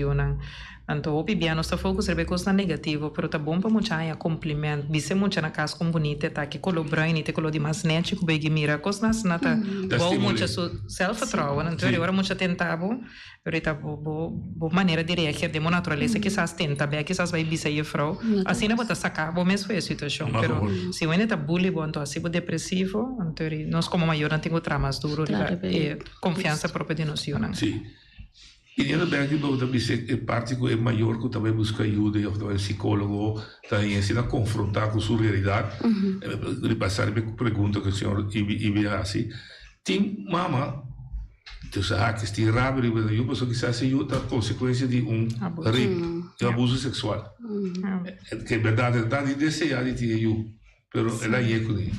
Então, o pibiano está focus sobre coisa negativa, pero tá bom para muita a complemento. Bise muita na casa com bonita, tá que colobra e te colo de mais net, que bem mira coisas na tá bom muita self-vertrouwen. Então, agora muita tentava, agora tá boa maneira de reagir de natureza que sas tenta bem, que sas vai bise e frau. Assim não bota sacar, bom mesmo foi a situação. Pero se o ene tá bully bom, então assim depressivo, então nós como maior não temos tramas duro, e confiança própria de nós. Sim. E nella banca também é parte que é maior que também busca ajuda ou o psicólogo também ensina a confrontar com sua realidade. Repassar a pergunta que o senhor Ibi assim. Tem mama, tu sabe que tem rápido, eu penso que se ajuda a consequência de rape, de abuso sexual. Que é verdade, de desejar de ter eu, pero ela é que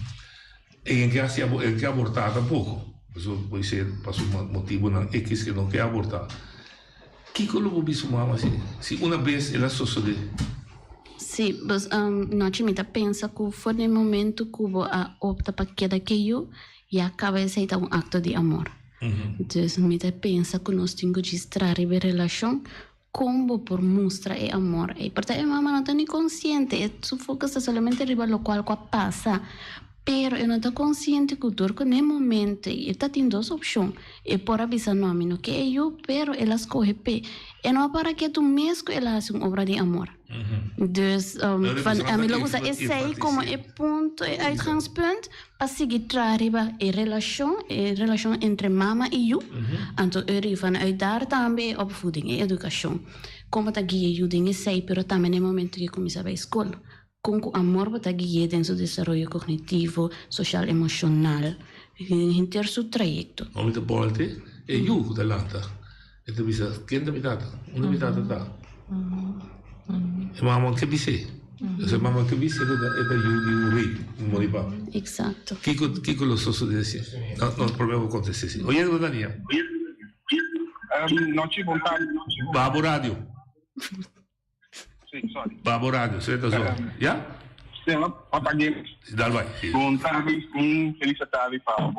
em que abortar tampouco. Pode ser por um motivo X que não quer abortar. Que colo bisu mama se uma vez ela sucede. Sim, mas nós me pensa que foi no momento que a opta para queda que eu e acaba de aceitar acto de amor. Então me pensa que nós temos que extrair a relação como por mostrar o amor. E portanto a mama não está nem consciente, su foco está somente riba lo qual passa. Pero eu não estou consciente que no momento está tendo duas opções. E por avisar não, não que é eu, pero ela escolhe P. E não é para que tu mesmo ela faça uma obra de amor. Dus a mim logo esse aí como é ponto, é uitgangspunt para seguir trazer a relação entre mama e eu. Então eu vanuit daar também opvoeding e educação. Como está guia eu dinge sei, pero também no momento que começa a escola. Com o amor para guiar em seu desenvolvimento cognitivo, social, emocional, em ter seu trajeto. Muita volte é eu da lata. Então bisa, quem da mitad, uma mitad da. E mamãe que bise. Se mamma che visse è da io di un rei, un moripa. Exacto. Chi lo so su di sé? No, proviamo con te stessi. Oye, Dania. Non ci contare. Babo Radio. Sì, sorry. Babo Radio, sveta so. Ja? Sì, no? Papaghi. Dal vai. Contare un felicitari para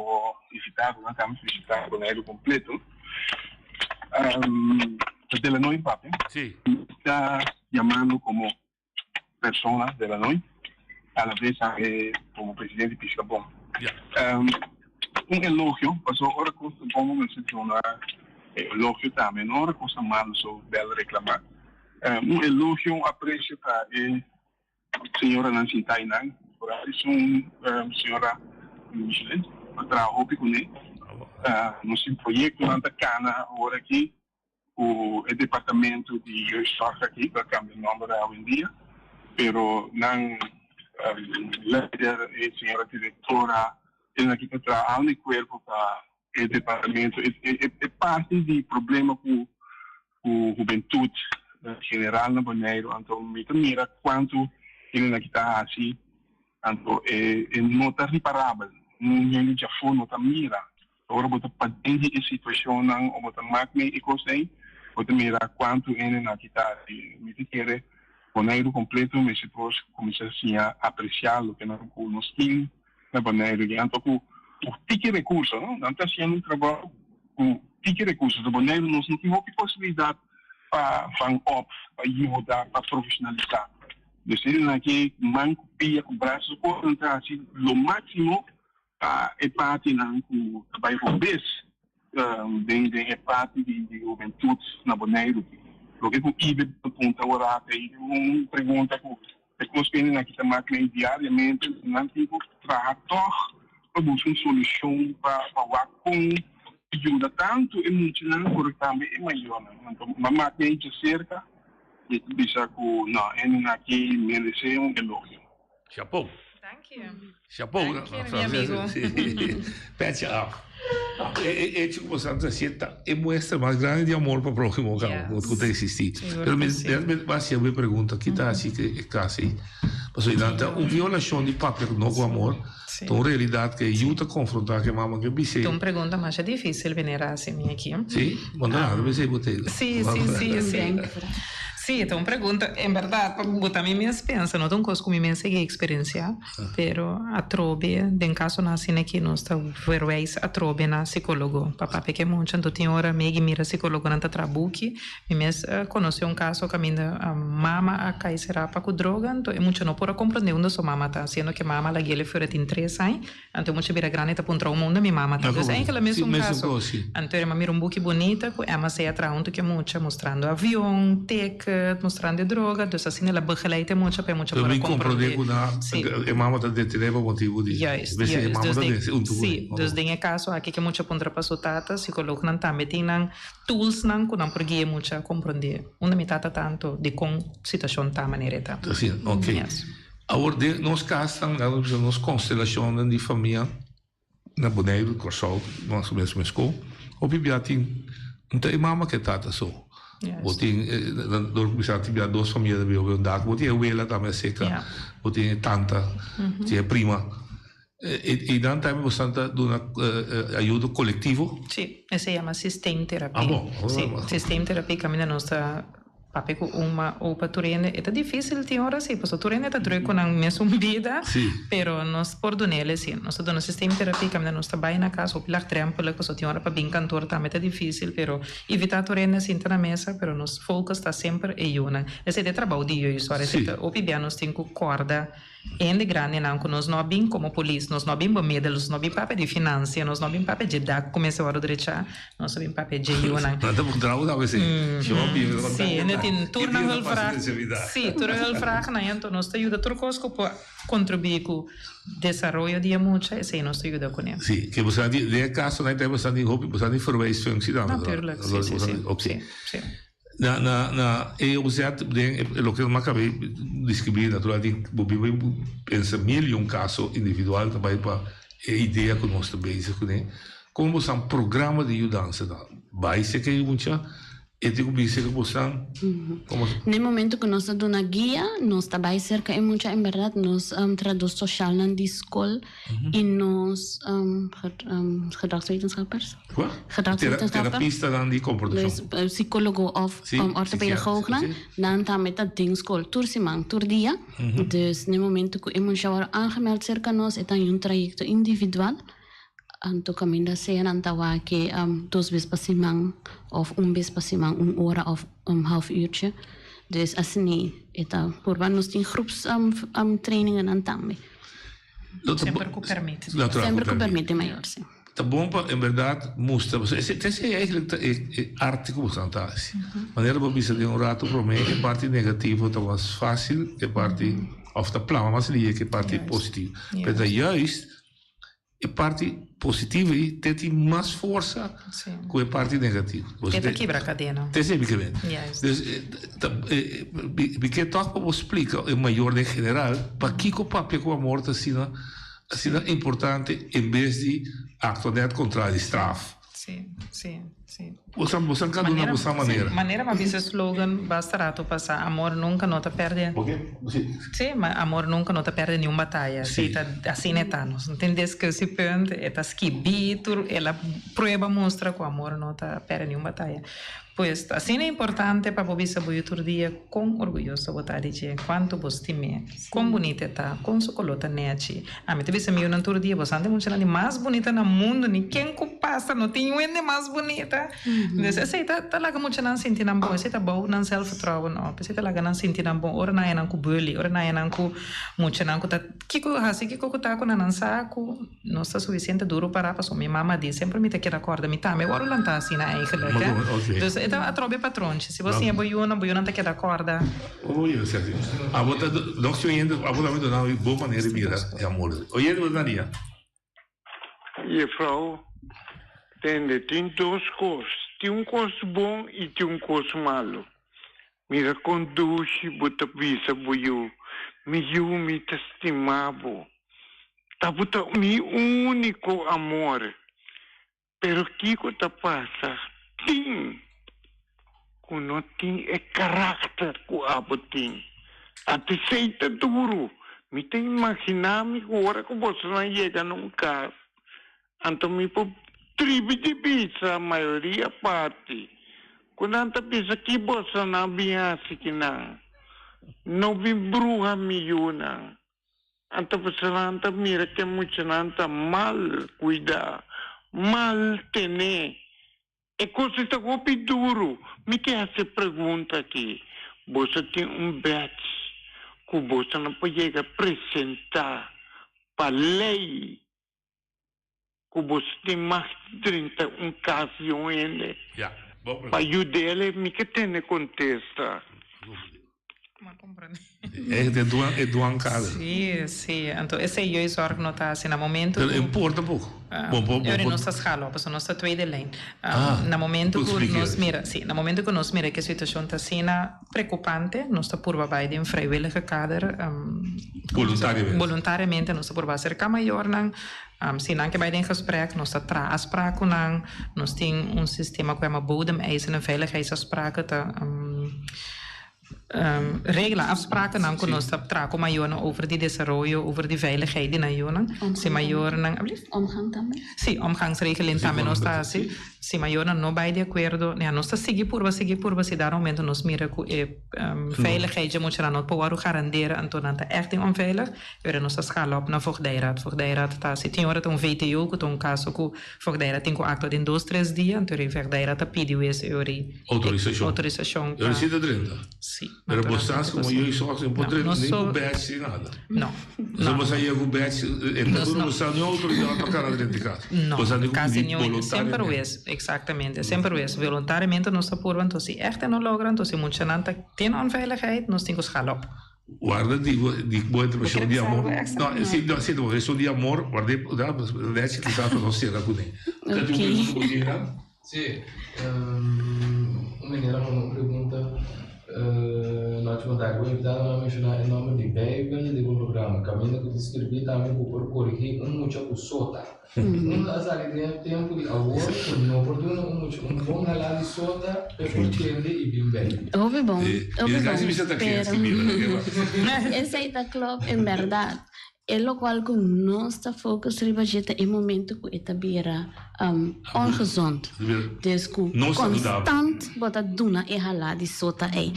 visitare una camera visitare con aereo completo. Della noi, papi. Sì. Sta chiamando come persona della noi, alla vez anche come presidente di Piscabon. Un elogio, perché ora costa un po' come se una elogio también, ora costa malo so bel reclamar. Un elogio aprecio para signora Nancy Tainan, ora è signora Michelin, trabajo con lei. Non si progetto nanta cana ora aqui o departamento di Zorg aqui, per cambiare il nome da oggi in dia. Pero nan líder e senhora diretora ele aqui para algo corpo para o departamento é parte do problema com a juventude general na Bonaire. Então me mira quanto ele aqui está assim, então é não está reparável, não já foi não está mira. Agora bota para dentro de situação não ou bota máquina e coisa bota mira quanto ele aqui está assim, me quer Bonaire completo, mas depois começar assim a apreciar o que nós temos na Bonaire. Então, com o tique recurso, não está sendo um trabalho com tique recursos da Bonaire, nós não temos possibilidade para ajudar, para profissionalizar. Decidir aqui, manco, pia, com braços, pode entrar assim, o máximo é parte do trabalho com bes, é parte de juventude na Bonaire. Porque com IBE pergunta ora tem uma pergunta que nós temos aqui também diariamente não tipo trabalhar para buscar uma solução para com ajuda tanto e muito não por também é maior então uma máquina de cerca e bisa com não é aqui merece elogio. Chapeau. Thank you. Chapeau. Meu amigo. Pede e ci possiamo dire e muestra más grande di amor para o próximo que te existir. Pero me vai a pergunta que está assim que é quase porque então uma violação de papel não com amor então realidade que ajuda a confrontar que mamãe que bise então pergunta mais difícil venir assim aqui sim manda nada você botei sim Sì, è una pregunta, in verità, a me pensa, non è una cosa che mi segue esperienza, però a trobe, in caso nascine che non sta verweis a trobe na psicologo, papà, perché molto tutti ora mi mira psicologo nanta trabuchi, mi conosce un caso che mamma a caisera pa con droga, e molto non può comprendere onde sua mamma sta, sendo che mamma la ghele fuori in 3 anni, anto molto bira grande ta puntra un mondo mi mamma sta, è anche la mesma caso, anto era mamma un buchi bonita, e ama sei attraunto che molto mostrando avion, tech, mostrando droga, dus assim ela begeleid muito para muito para compreender. E mamma da deteneva motivo de. Sim, dus dingen caso aqui que muito contra passou tata, psicólogo não também tem tools não que não porque muito compreender. Uma metade tanto de com situação tá maneira tá. Sim, ok. Agora nós casam, nós constelação de família na Bonaire, Corsol, nós mesmo escola, o bibliatim, então é mamma que tata só. Botin bisa tiga dos famílias de bio dak botin abuela também seca botin tanta que é prima e dan também bastante dona ajuda coletivo sì e si chiama sistemterapia sistemterapia cammina nostra papi com uma ou para turene é difícil tem hora sim porque turene tá druk com a mesma vida pero nós por donele sim nós dona sistema terapia que nós trabalha na casa o pilar trampola que só tem hora para bem cantor também é difícil pero evitar turene sim na mesa pero nós focus está sempre e una esse é trabalho de isso a receita o pibianos tem com corda e de grande não que nós não bem como polícia nós não bem medo nós não bem papel de finança nós não bem papel de dar começa a hora direita nós não bem papel de una nada por traudo a vezes sim turna wel vraag. Sim, turna wel vraag na então nós te ajuda turcosco para contribuir com o desenvolvimento de muita e se nós te ajuda com ele. Sim, que você de caso não tem você nem hope, você nem forweis functie dan. Natuurlijk, sim. E o zet o que eu acabei de descrever naturalmente, Bobi pensa um caso individual também para a ideia que nós estamos com ele. Como são programa de ajudança da vai ser que muita E tu dice que você No momento que nós estamos na guia, nós trabalhamos cerca de muita, em verdade, nós traduz social na escola e nós gedragswetenschappers. Terapista dan die comportação. Psicólogo of ortopedagoog dan tá met dat ding school tour simang tour dia. Dus no momento que iemand já aangemeld cerca nós, é um trajecto individual. Anto caminda se antawa que 2 vezes per semana of 1 vez per semana, 1 hora of half uurtje. Dus assim, eta por nós tem groeps trainingen aan também. Sempre que permite. Sempre que permite maior, sim. Tá bom, em verdade, mostra. Esse é eigenlijk arte que você está assim. Maneira para você ter rato para mim, que parte negativa está mais fácil, que parte of the plan, mas ali que parte positiva. Mas juist a parte positiva tem mais força que a parte negativa. Você quebra a cadeia. Basicamente. Porque toch para você explicar o maior em geral, para que o papel com a morte assim é importante em vez de actuar contra a straf. Sim. Você cada uma de sua maneira. Maneira, mas esse slogan bastará tu passar. Amor nunca não te perde. Sim, mas amor nunca não te perde nenhuma batalha. Assim é tanos. Entendes que esse ponto é esquibitur, ela prova mostra que o amor não te perde nenhuma batalha. Pois assim é importante para você saber outro dia com orgulhoso botar dizer quanto você time, quão bonita está, com sua colota nete. A mim teve se meu outro dia você anda muito mais bonita no mundo, nem quem que passa não tem uma mais bonita. Então essa tá lá que muito não sente não bom, essa tá bom não self vertrouwen não, essa tá lá que não sente não bom, ora não é não com bully, ora não é não com muito não com tá que assim que tá com não saco, não está suficiente duro para passar. Minha mamãe diz sempre me te quer acorda me tá, me ora não tá assim na eigenlijk. Então, a trobe patronte. Se você é boiuna não te quer acorda. Oi, certo. A bota nós ainda, a bota muito não, boa maneira de mirar, é amor. Oi, Maria. E Frau, tem 2 coisas. Tem coisa bom e tem coisa malo. Mira conduz, bota visa boiu. Me te estimavo. Tá bota mi único amor. Pero Kiko tá passa. Tim. Não tem caráter que abo tem. Até seita duro. Me tem imaginar-me agora que você não chega num caso. Então me pôr tribo de pizza, a maioria parte. Quando anta pensa que você não viesse que não vi bruxa miúna. Então você não mira que muito não mal cuidar, mal tener. É coisa está golpe duro. Me quer essa pergunta aqui. Você tem badge que você não pode apresentar para a lei que você tem mais de 30 ocasiões para ajudar ele. Me que tem que contestar. É do ancada. Sim. Então, esse é o zorg nota assim, no momento. Importa um pouco. Eu não estou escala, porque nós estamos tweede lane. No momento que nós mira, no momento que nós mira que a situação está assim preocupante, nós estamos por baixo de vrijwillige kader. Voluntariamente, nós estamos por baixo cerca maior, se não que bij den gesprek, nós estamos afspraken nós temos sistema que é uma bodemeisen en veiligheidsafspraken regelen, afspraken dan kunnen we traken majoren over die desarrollo, over die veiligheid in majoren. Si majoren, omgang também? Sì, omgangsregeling também nós está assim. Si majoren não vai de acordo, né, nós está seguir por se dar momento nós mira que veiligheid je moet je dan ook power garanderen en toen dat echt onveilig. We nós schalen op naar Voogdijraad. Voogdijraad está se tem hora um VTO que um caso que Voogdijraad tem que acto de 2-3 dias, então o Voogdijraad está pediu esse autorização. Eu recebi 30. Sim. Pero vocês como eu só não pode nem com badge nem nada. Não. Se você ia com badge, então você não autorizado para cara dentro de casa. Não. Quase nenhum. Sempre o exatamente. Sempre o voluntariamente nós apuramos, então se echt não logram, então se muito não tem onveiligheid, nós temos que escalar. Guarda, digo boa expressão de amor. Não, se não expressão de amor, guardei, deixa que está não ser com ele. Sì, una pergunta nós vamos dar conta a mencionar em nome de Bíblia de um programa caminho que descrevi também por corrigir muito o sota azar de tempo de agora não oportuno bom lá de sota per portende e bem bem ouve bom esse é da club em verdade é o qual que não está focus riba jeta em momento que está bira ongezond dus que constant bota duna e hala di sota ei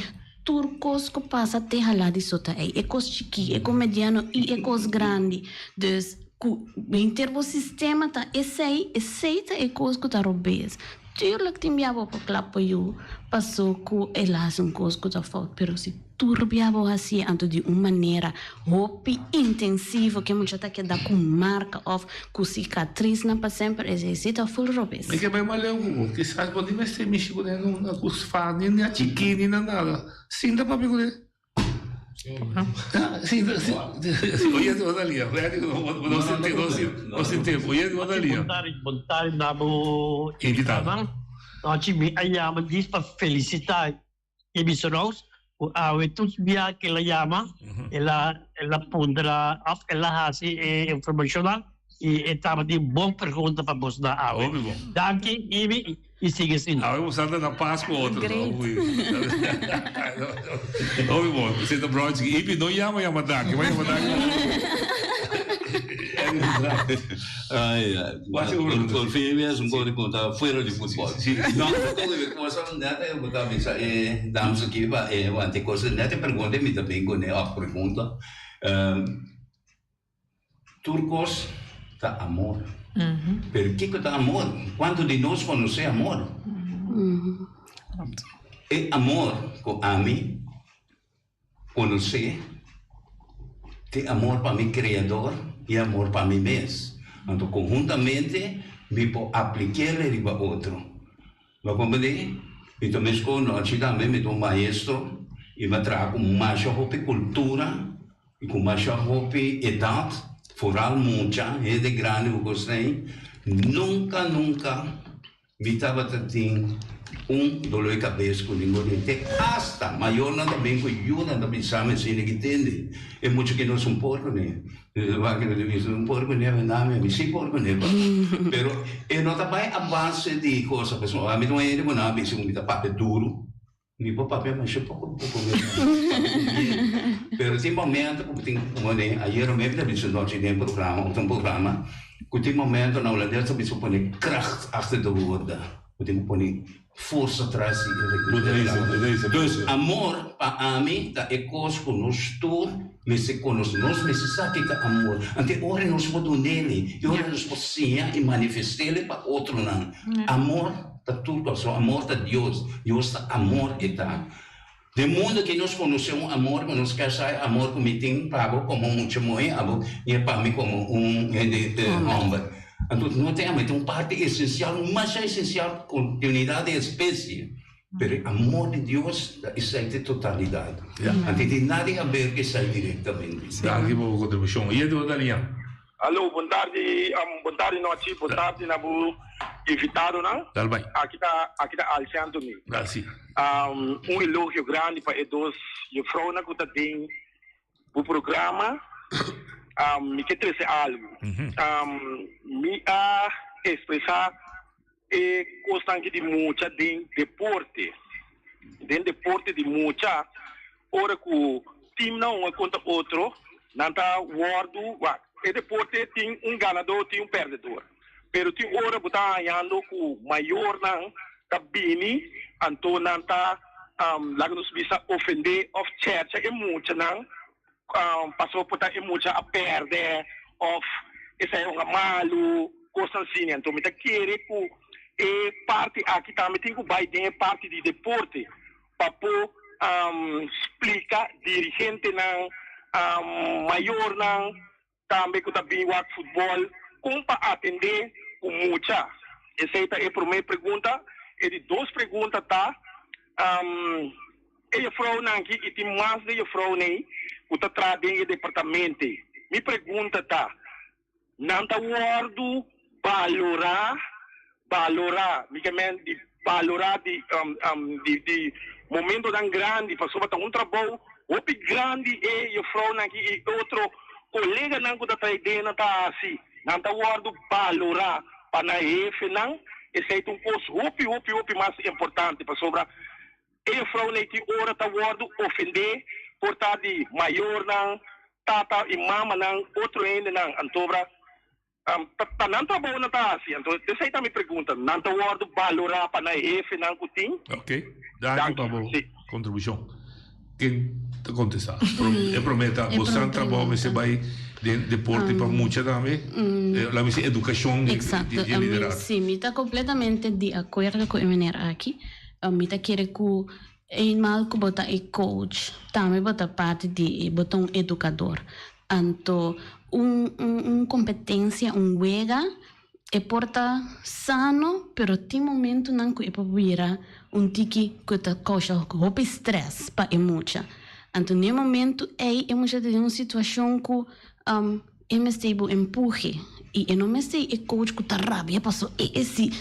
turcos que passa te hala di sota ei e cos chiqui e mediano e cos grandi dus que bem ter o sistema tá esse e cos que tá robes tuurlijk tem biabo para clapo you passou que elas cos que tá falta pero se turbiabo assim anto de uma maneira hopi intensivo que muita tá que dá com marca of com cicatriz na para sempre exercita full robes e que vai mal eu que sabe pode me ser mexer com ele não com os fãs nem a chiquini nem nada sim dá para pegar sim oye Rodalia não se tem oye Rodalia vontade da bo invitado nós me ayama diz para felicitar emissoros o awetus via que la llama ela pondrá ela hace informacional e estava de boa pergunta para você dar a danke e siga assim vamos andar na paz com outro ouve bom você está pronto e não chama danke vai chamar con feminas un po' di conta fuori di football no cosa nata eu botar missa damos aqui va ante cosa nata pergunta mi também com a pergunta turcos tá amor per que tá amor quanto de nós conhece amor é amor com ami conhecer tem amor para mi criador e amor para mim mesmo. Então, conjuntamente, me pode aplicar ele para outro. Mas como digo, eu também estou também me um maestro e me trago com mais cultura e com mais idade, foral muita, é de grande o gostei. Nunca me estava tendo dolor de cabeça com ninguém. Hasta maior nada bem com ajuda da pensar assim que entende. É muito que nós somos porco, né? Vai que não porco né, nome, me sim porco né. Pero eu não também a base de coisa pessoal. A mim não é de boa, bem se me dá papel duro. Me pôr papel mas pouco mesmo. Pero tem momento que tem como né, ayer mesmo da visão nós tem programa, que tem momento na aula dessa visão põe kracht achter de woorden. Tem põe força atrás então amor para mim tá é coisa que nós todos mas se conosco nós sabe que amor até hora nós podemos nele e hora nós podemos e manifestar ele para outro não amor tá tudo só amor tá Deus tá amor e tá de mundo que nós conhecemos amor que nós quer sair amor que me tem pago como muito muito amor e para mim como homem. Então, não tem uma parte essencial, mas é essencial continuidade da espécie. Mas o amor de Deus é de totalidade. Não tem nada a ver que sai diretamente. Daqui para a contribuição. E do Dalian? Alô, boa tarde, noite, boa tarde, Nabu, invitado, não? Aqui está Alexandre. Elogio grande para todos. Eu falo que tem o programa. Me quer trazer algo. Me a expressar constante de muita de deporte. De deporte de muita. Ora que o time não é contra outro, não está guardo. O deporte tem ganador, tem perdedor. Pero tem hora que está ganhando que o maior não está bem, então não está lá nos visa ofender of church é muito não. Passou por estar muito a perder, ou isso é malo, coisa assim. Então, me quer que parte aqui também tem que vai ter parte de deporte para explicar dirigente não, maior não, também que também o futebol, como para atender com muita. Essa é a primeira pergunta. E de duas perguntas tá, eu falo não que e tem mais de eu falo nem o tá trazendo departamento. Me pergunta tá, não tá guardo valorar, me que men de valorar de momento tão grande, passou para um trabalho, o grande e o frau aqui e outro colega não está traidendo tá assim, não está guardando valorar para na EF não, esse é um posto upi mais importante para sobrar e o frau aqui ora está guardando ofender por estar de maior não, tata e mama não, outro ainda não, antobra não está bom não tá assim, então essa aí tá me pergunta, não está guardando valorar para na EF não cutim? Ok, dá para boa contribuição. Quem te contesta? Eu prometo, você trabalha, você vai de deporte para muita também, la missa educação de liderar. Sim, me está completamente de acordo com o menino aqui. Me está querendo que mal que botar coach, também botar parte de botar educador. Então, competência, juega, porta sano, pero tem momento não que vira tiki que está causa roupa stress para muita. Então, no momento é muita de uma situação que me esteve empurre e não me sei coach que tá rabia passou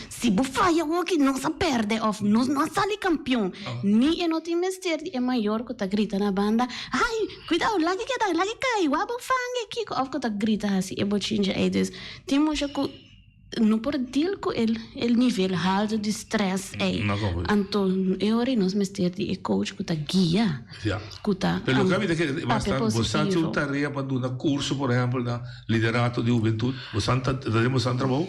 se bufaya o que não se perde of não sai campeão nem não tem mestre é maior que tá grita na banda ai cuidado lagi cai o bufangue que of que tá grita assim é bochinja é des temos que não pode deal com o nível alto de stress então eu ori nós mestre de coach que tá guia que tá pelo capita que você tem tarefa para dar curso por exemplo na liderato de juventude você temos trabalho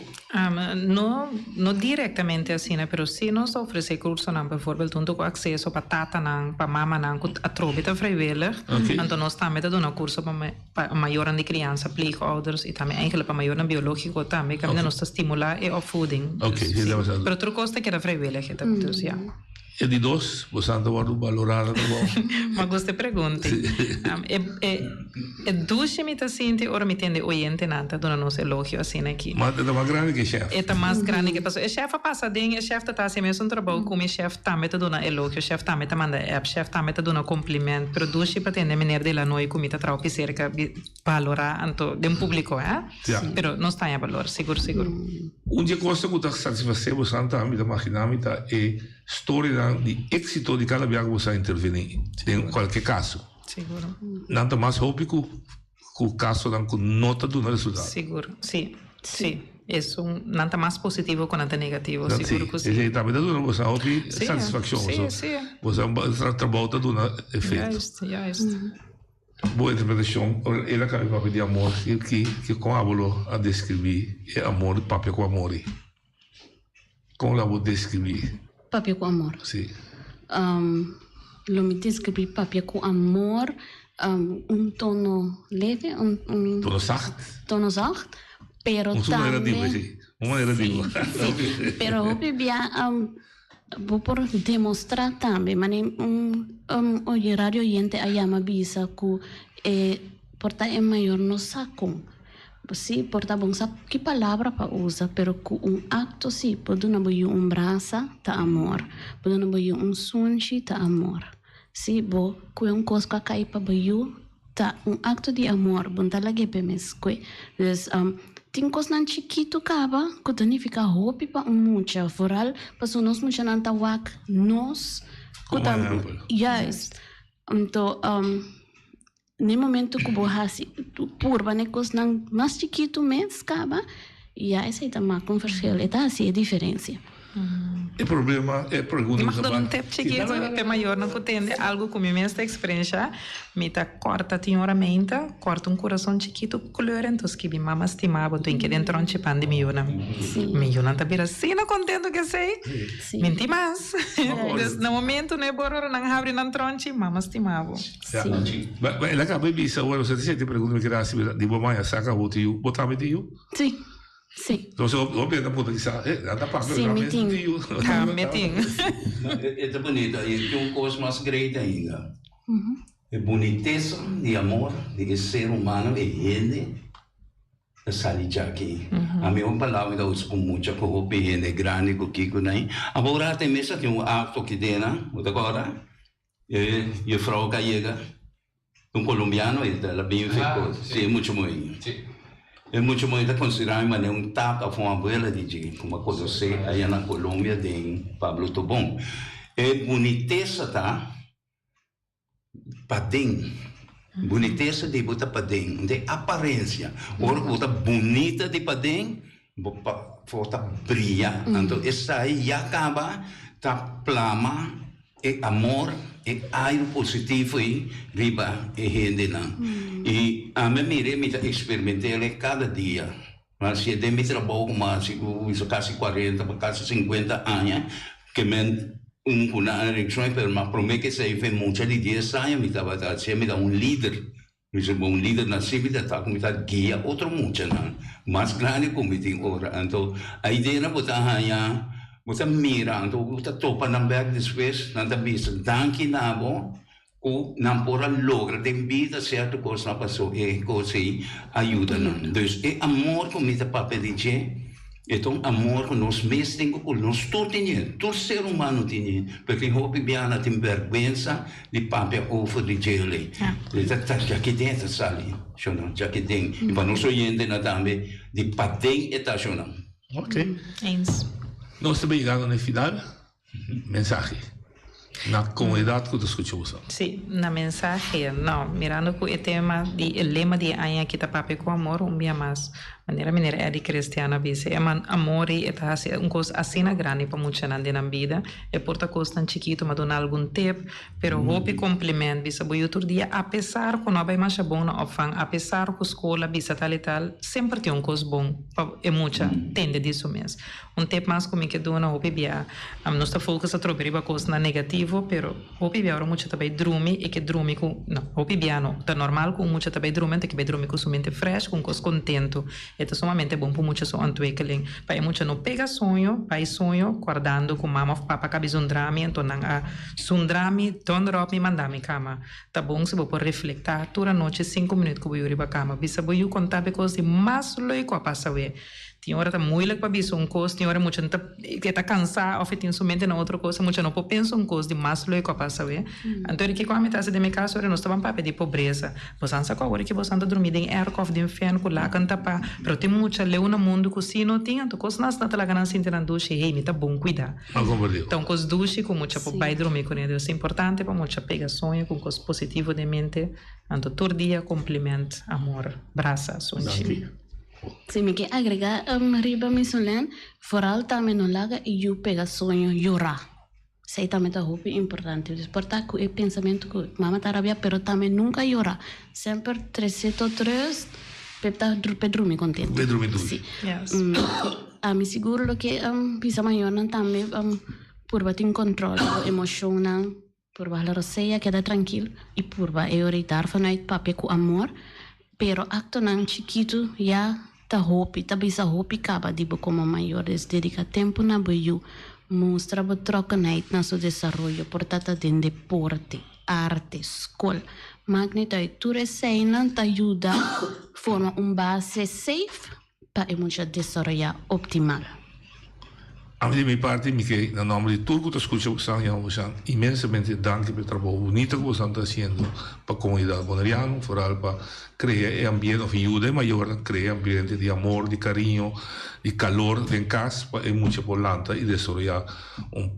não diretamente assim né pero se nós oferecer curso não por exemplo tanto com acesso para tata não para mama não a trobita vrijwillig então nós também dando curso para maior de criança pleegouders e também eigenlijk para maior biológico também que nós estimular e opvoeding. Maar het kost que era vrijwillig. Dus ja. E di dos, você anda valorado Ma queste pregunte. E duas me tá sente ora me tende oyente nanta dona nos elogio assim aqui. Mas é mais grande que chefe. É mais grande que passou. O chefe passa ding, o chefe tá assim mesmo trabalho como o chefe tá meta dona elogio, o chefe tá meta manda app, o chefe tá meta dona cumprimento, pero duas para tende menere de la noi como tá traupi cerca valorar anto de público, Pero não está em valor, seguro. Dia costa que tá satisfazer você anda me imaginar tá é storia di êxito di cada viaggio você intervenir em qualquer caso. Seguro. Nada mais hope que o caso dan com nota do resultado. Seguro, sim. Isso nada mais positivo que nada negativo, seguro que sim. E também dá você hope satisfação. Sim. Você trabalha do efeito. Já. Boa interpretação. Ela que vai pedir amor que com a descrever é amor, papel com amor. Como ela vai descrever? Papel com amor. Sim. Lo me descrever papel com amor, tono leve, tono zacht, pero também. Uma maneira digo. Pero vou por demonstrar também, mas o horário oriente a chama bisa que porta é maior no saco. Sim, porta bom sabe que palavra para usar, pero com acto sim, pode não botar braço tá amor, pode não botar sunchi tá amor. Sim, bo com coisa que cai para botar tá acto de amor, bom tá lá que pemes que, tem coisa não chiquito caba, que significa roupa para mucha, foral, para nós mucha não tá wak, nós, yes, então no momento que você purba negócio não mais chiquito mesmo caba e aí você tá mais conversível tá assim a diferença o problema é pergunta mas não tem chiquito é maior não entende algo como esta experiência me tá corta tinhoramente corta coração chiquito color então que minha mamãe estimava tem que dentro de pandemia milhona tá bem assim não contento que sei menti mais no momento né bora não abre não tronche mamãe estimava ela acaba de dizer agora você te pergunta me que era assim de mamãe saca o tio botava tio sim. Então, óbvio, da puta que sabe, anda para sim, meeting. É bonito, e tem coisa mais grande ainda. É boniteza de amor de ser humano e gente da salir aqui. A minha palavra eu uso com muita com gente grande com Kiko nem. Agora tem mesa tem acto que dena, agora e frau gallega, colombiano e da bem feito, sim muito muito. E muita gente considera que um taca foi uma abuela de como eu conheci aí na Colômbia de Pablo Tobón. E boniteza tá padem. Boniteza de botar padem, de aparência. Ora bota bonita de padem, bota brilha. Então essa aí acaba tá plama e amor e air positivo aí riba e gente não. E a mim me experimentei cada dia. Mas se de me trabalho mais quase 40, quase 50 anos que me una eleição per ma promet que se fez muita de 10 anos me estava a ser me dá líder. Um líder na civil está com me guia outro muito não. Mas grande como tem ora. Então a ideia na botar hanya você mira, então você topa na back depois, na vista, danke na bom, o não pora logra, tem vida certo coisa na passou e coisa ajuda não. Então é amor como está para pedir, então amor que nós mesmos temos com nós todo ser humano tem, porque hoje biana tem vergonha de papel over de gele, já que dentro sali, já que tem, e para nós oyente na também de patem etacional. Ok. Eens. Nós estamos chegando no final. Mensagem. Na comunidade que tu escuchamos. Sim, na mensagem, não, mirando com o tema, o lema de Anha que está papo com amor, dia mais. Maneira é de cristiana, vice. É amor e tá coisa assim grande para muita gente na vida. É porta coisa chiquito, mas dona algum tempo, pero hope complemento, vice. Bo outro dia, apesar que não vai mais bom na opfang, apesar que a escola, vice tal e tal, sempre tem coisa bom. É muita, tende disso mesmo. Tempo mais como que dona hope bia, nós está focus a trocar uma coisa negativo, pero hope bia ora muita também drumi e que drumi com, não, hope bia não, tá normal com muita também drumi, que bem drumi com sua mente fresh, com coisa contento. É sumamente bom para muitas pessoas ontwikkeling. Para muitas não pega sonho, vai sonho, guardando com mama ou papa cabe sundrami, então não há sundrami, donderop me mandar me cama. Tá bom se vou por refletir, toda noite 5 minutos que vou ir para cama. Bisa vou eu contar coisas mais louco a passar aí. Tem hora tá muito para bisa coisa, tem hora muita que tá cansado, ou tem somente na outra coisa, muita não pode pensar coisa de mais louco a passar aí. Então que com a metade de minha casa, nós estamos para pedir pobreza. Você não sabe agora que você anda dormindo em aircraft de inferno com lá canta pa, pero tem muita leu no mundo que se não tem, então coisa nós não tá lá ganhando sentir na ducha, hey, me tá bom cuidar. Então coisa ducha com muita para vai dormir com ele, é importante para muita pegar sonho com coisa positivo de mente, então todo dia cumprimento, amor, braça, sonho. Se me quer agregar riba mi solen, vooral também no laga e eu pega sonho llorar. Sei também tá roupa importante. Porta que o pensamento que mama tá rabia, pero também nunca llora. Sempre 303 para dormir contente. Para dormir tudo. Sim. A me seguro que bisa maior não também por bater controle emocional, por baixar roceia queda tranquilo e por ba euritar vanuit papel com amor. Pero acto não chiquito já tá roupa, tá bisa roupa acaba de como maiores dedica tempo na boiu, mostra bo troca na seu desenvolvimento, portanto de deporte, arte, escola, magneta e tudo isso não te ajuda forma base safe para muito desenvolver optimal. A mim, de minha parte, Mickey, no nome de tudo que tu escuchas, você imensamente danke pelo trabalho bonito que você está fazendo para a comunidade boneriana, para criar ambiente de ajuda maior, criar ambiente de amor, de carinho, de calor em casa, é muito importante e desenvolver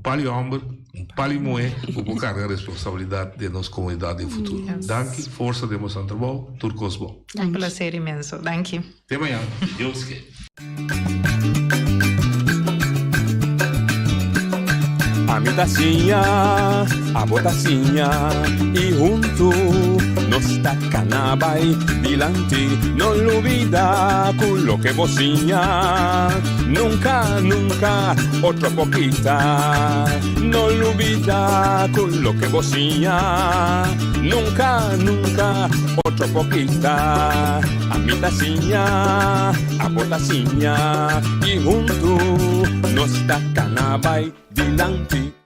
palio hambre, palio moe, para carregar a responsabilidade de nossa comunidade no futuro. Danke, força de nosso trabalho, tudo coisa bom. Um prazer imenso, danke. Até amanhã, Deus que. A mi tacinha, a botacinha e junto nos tacanabay dilante, no olvida con lo que bocinha, nunca, nunca, otra poquita, no olvida con lo que bocinha, nunca, nunca, otra poquita, a mi tacinha, a botacinha y junto nos tacanabay dilante.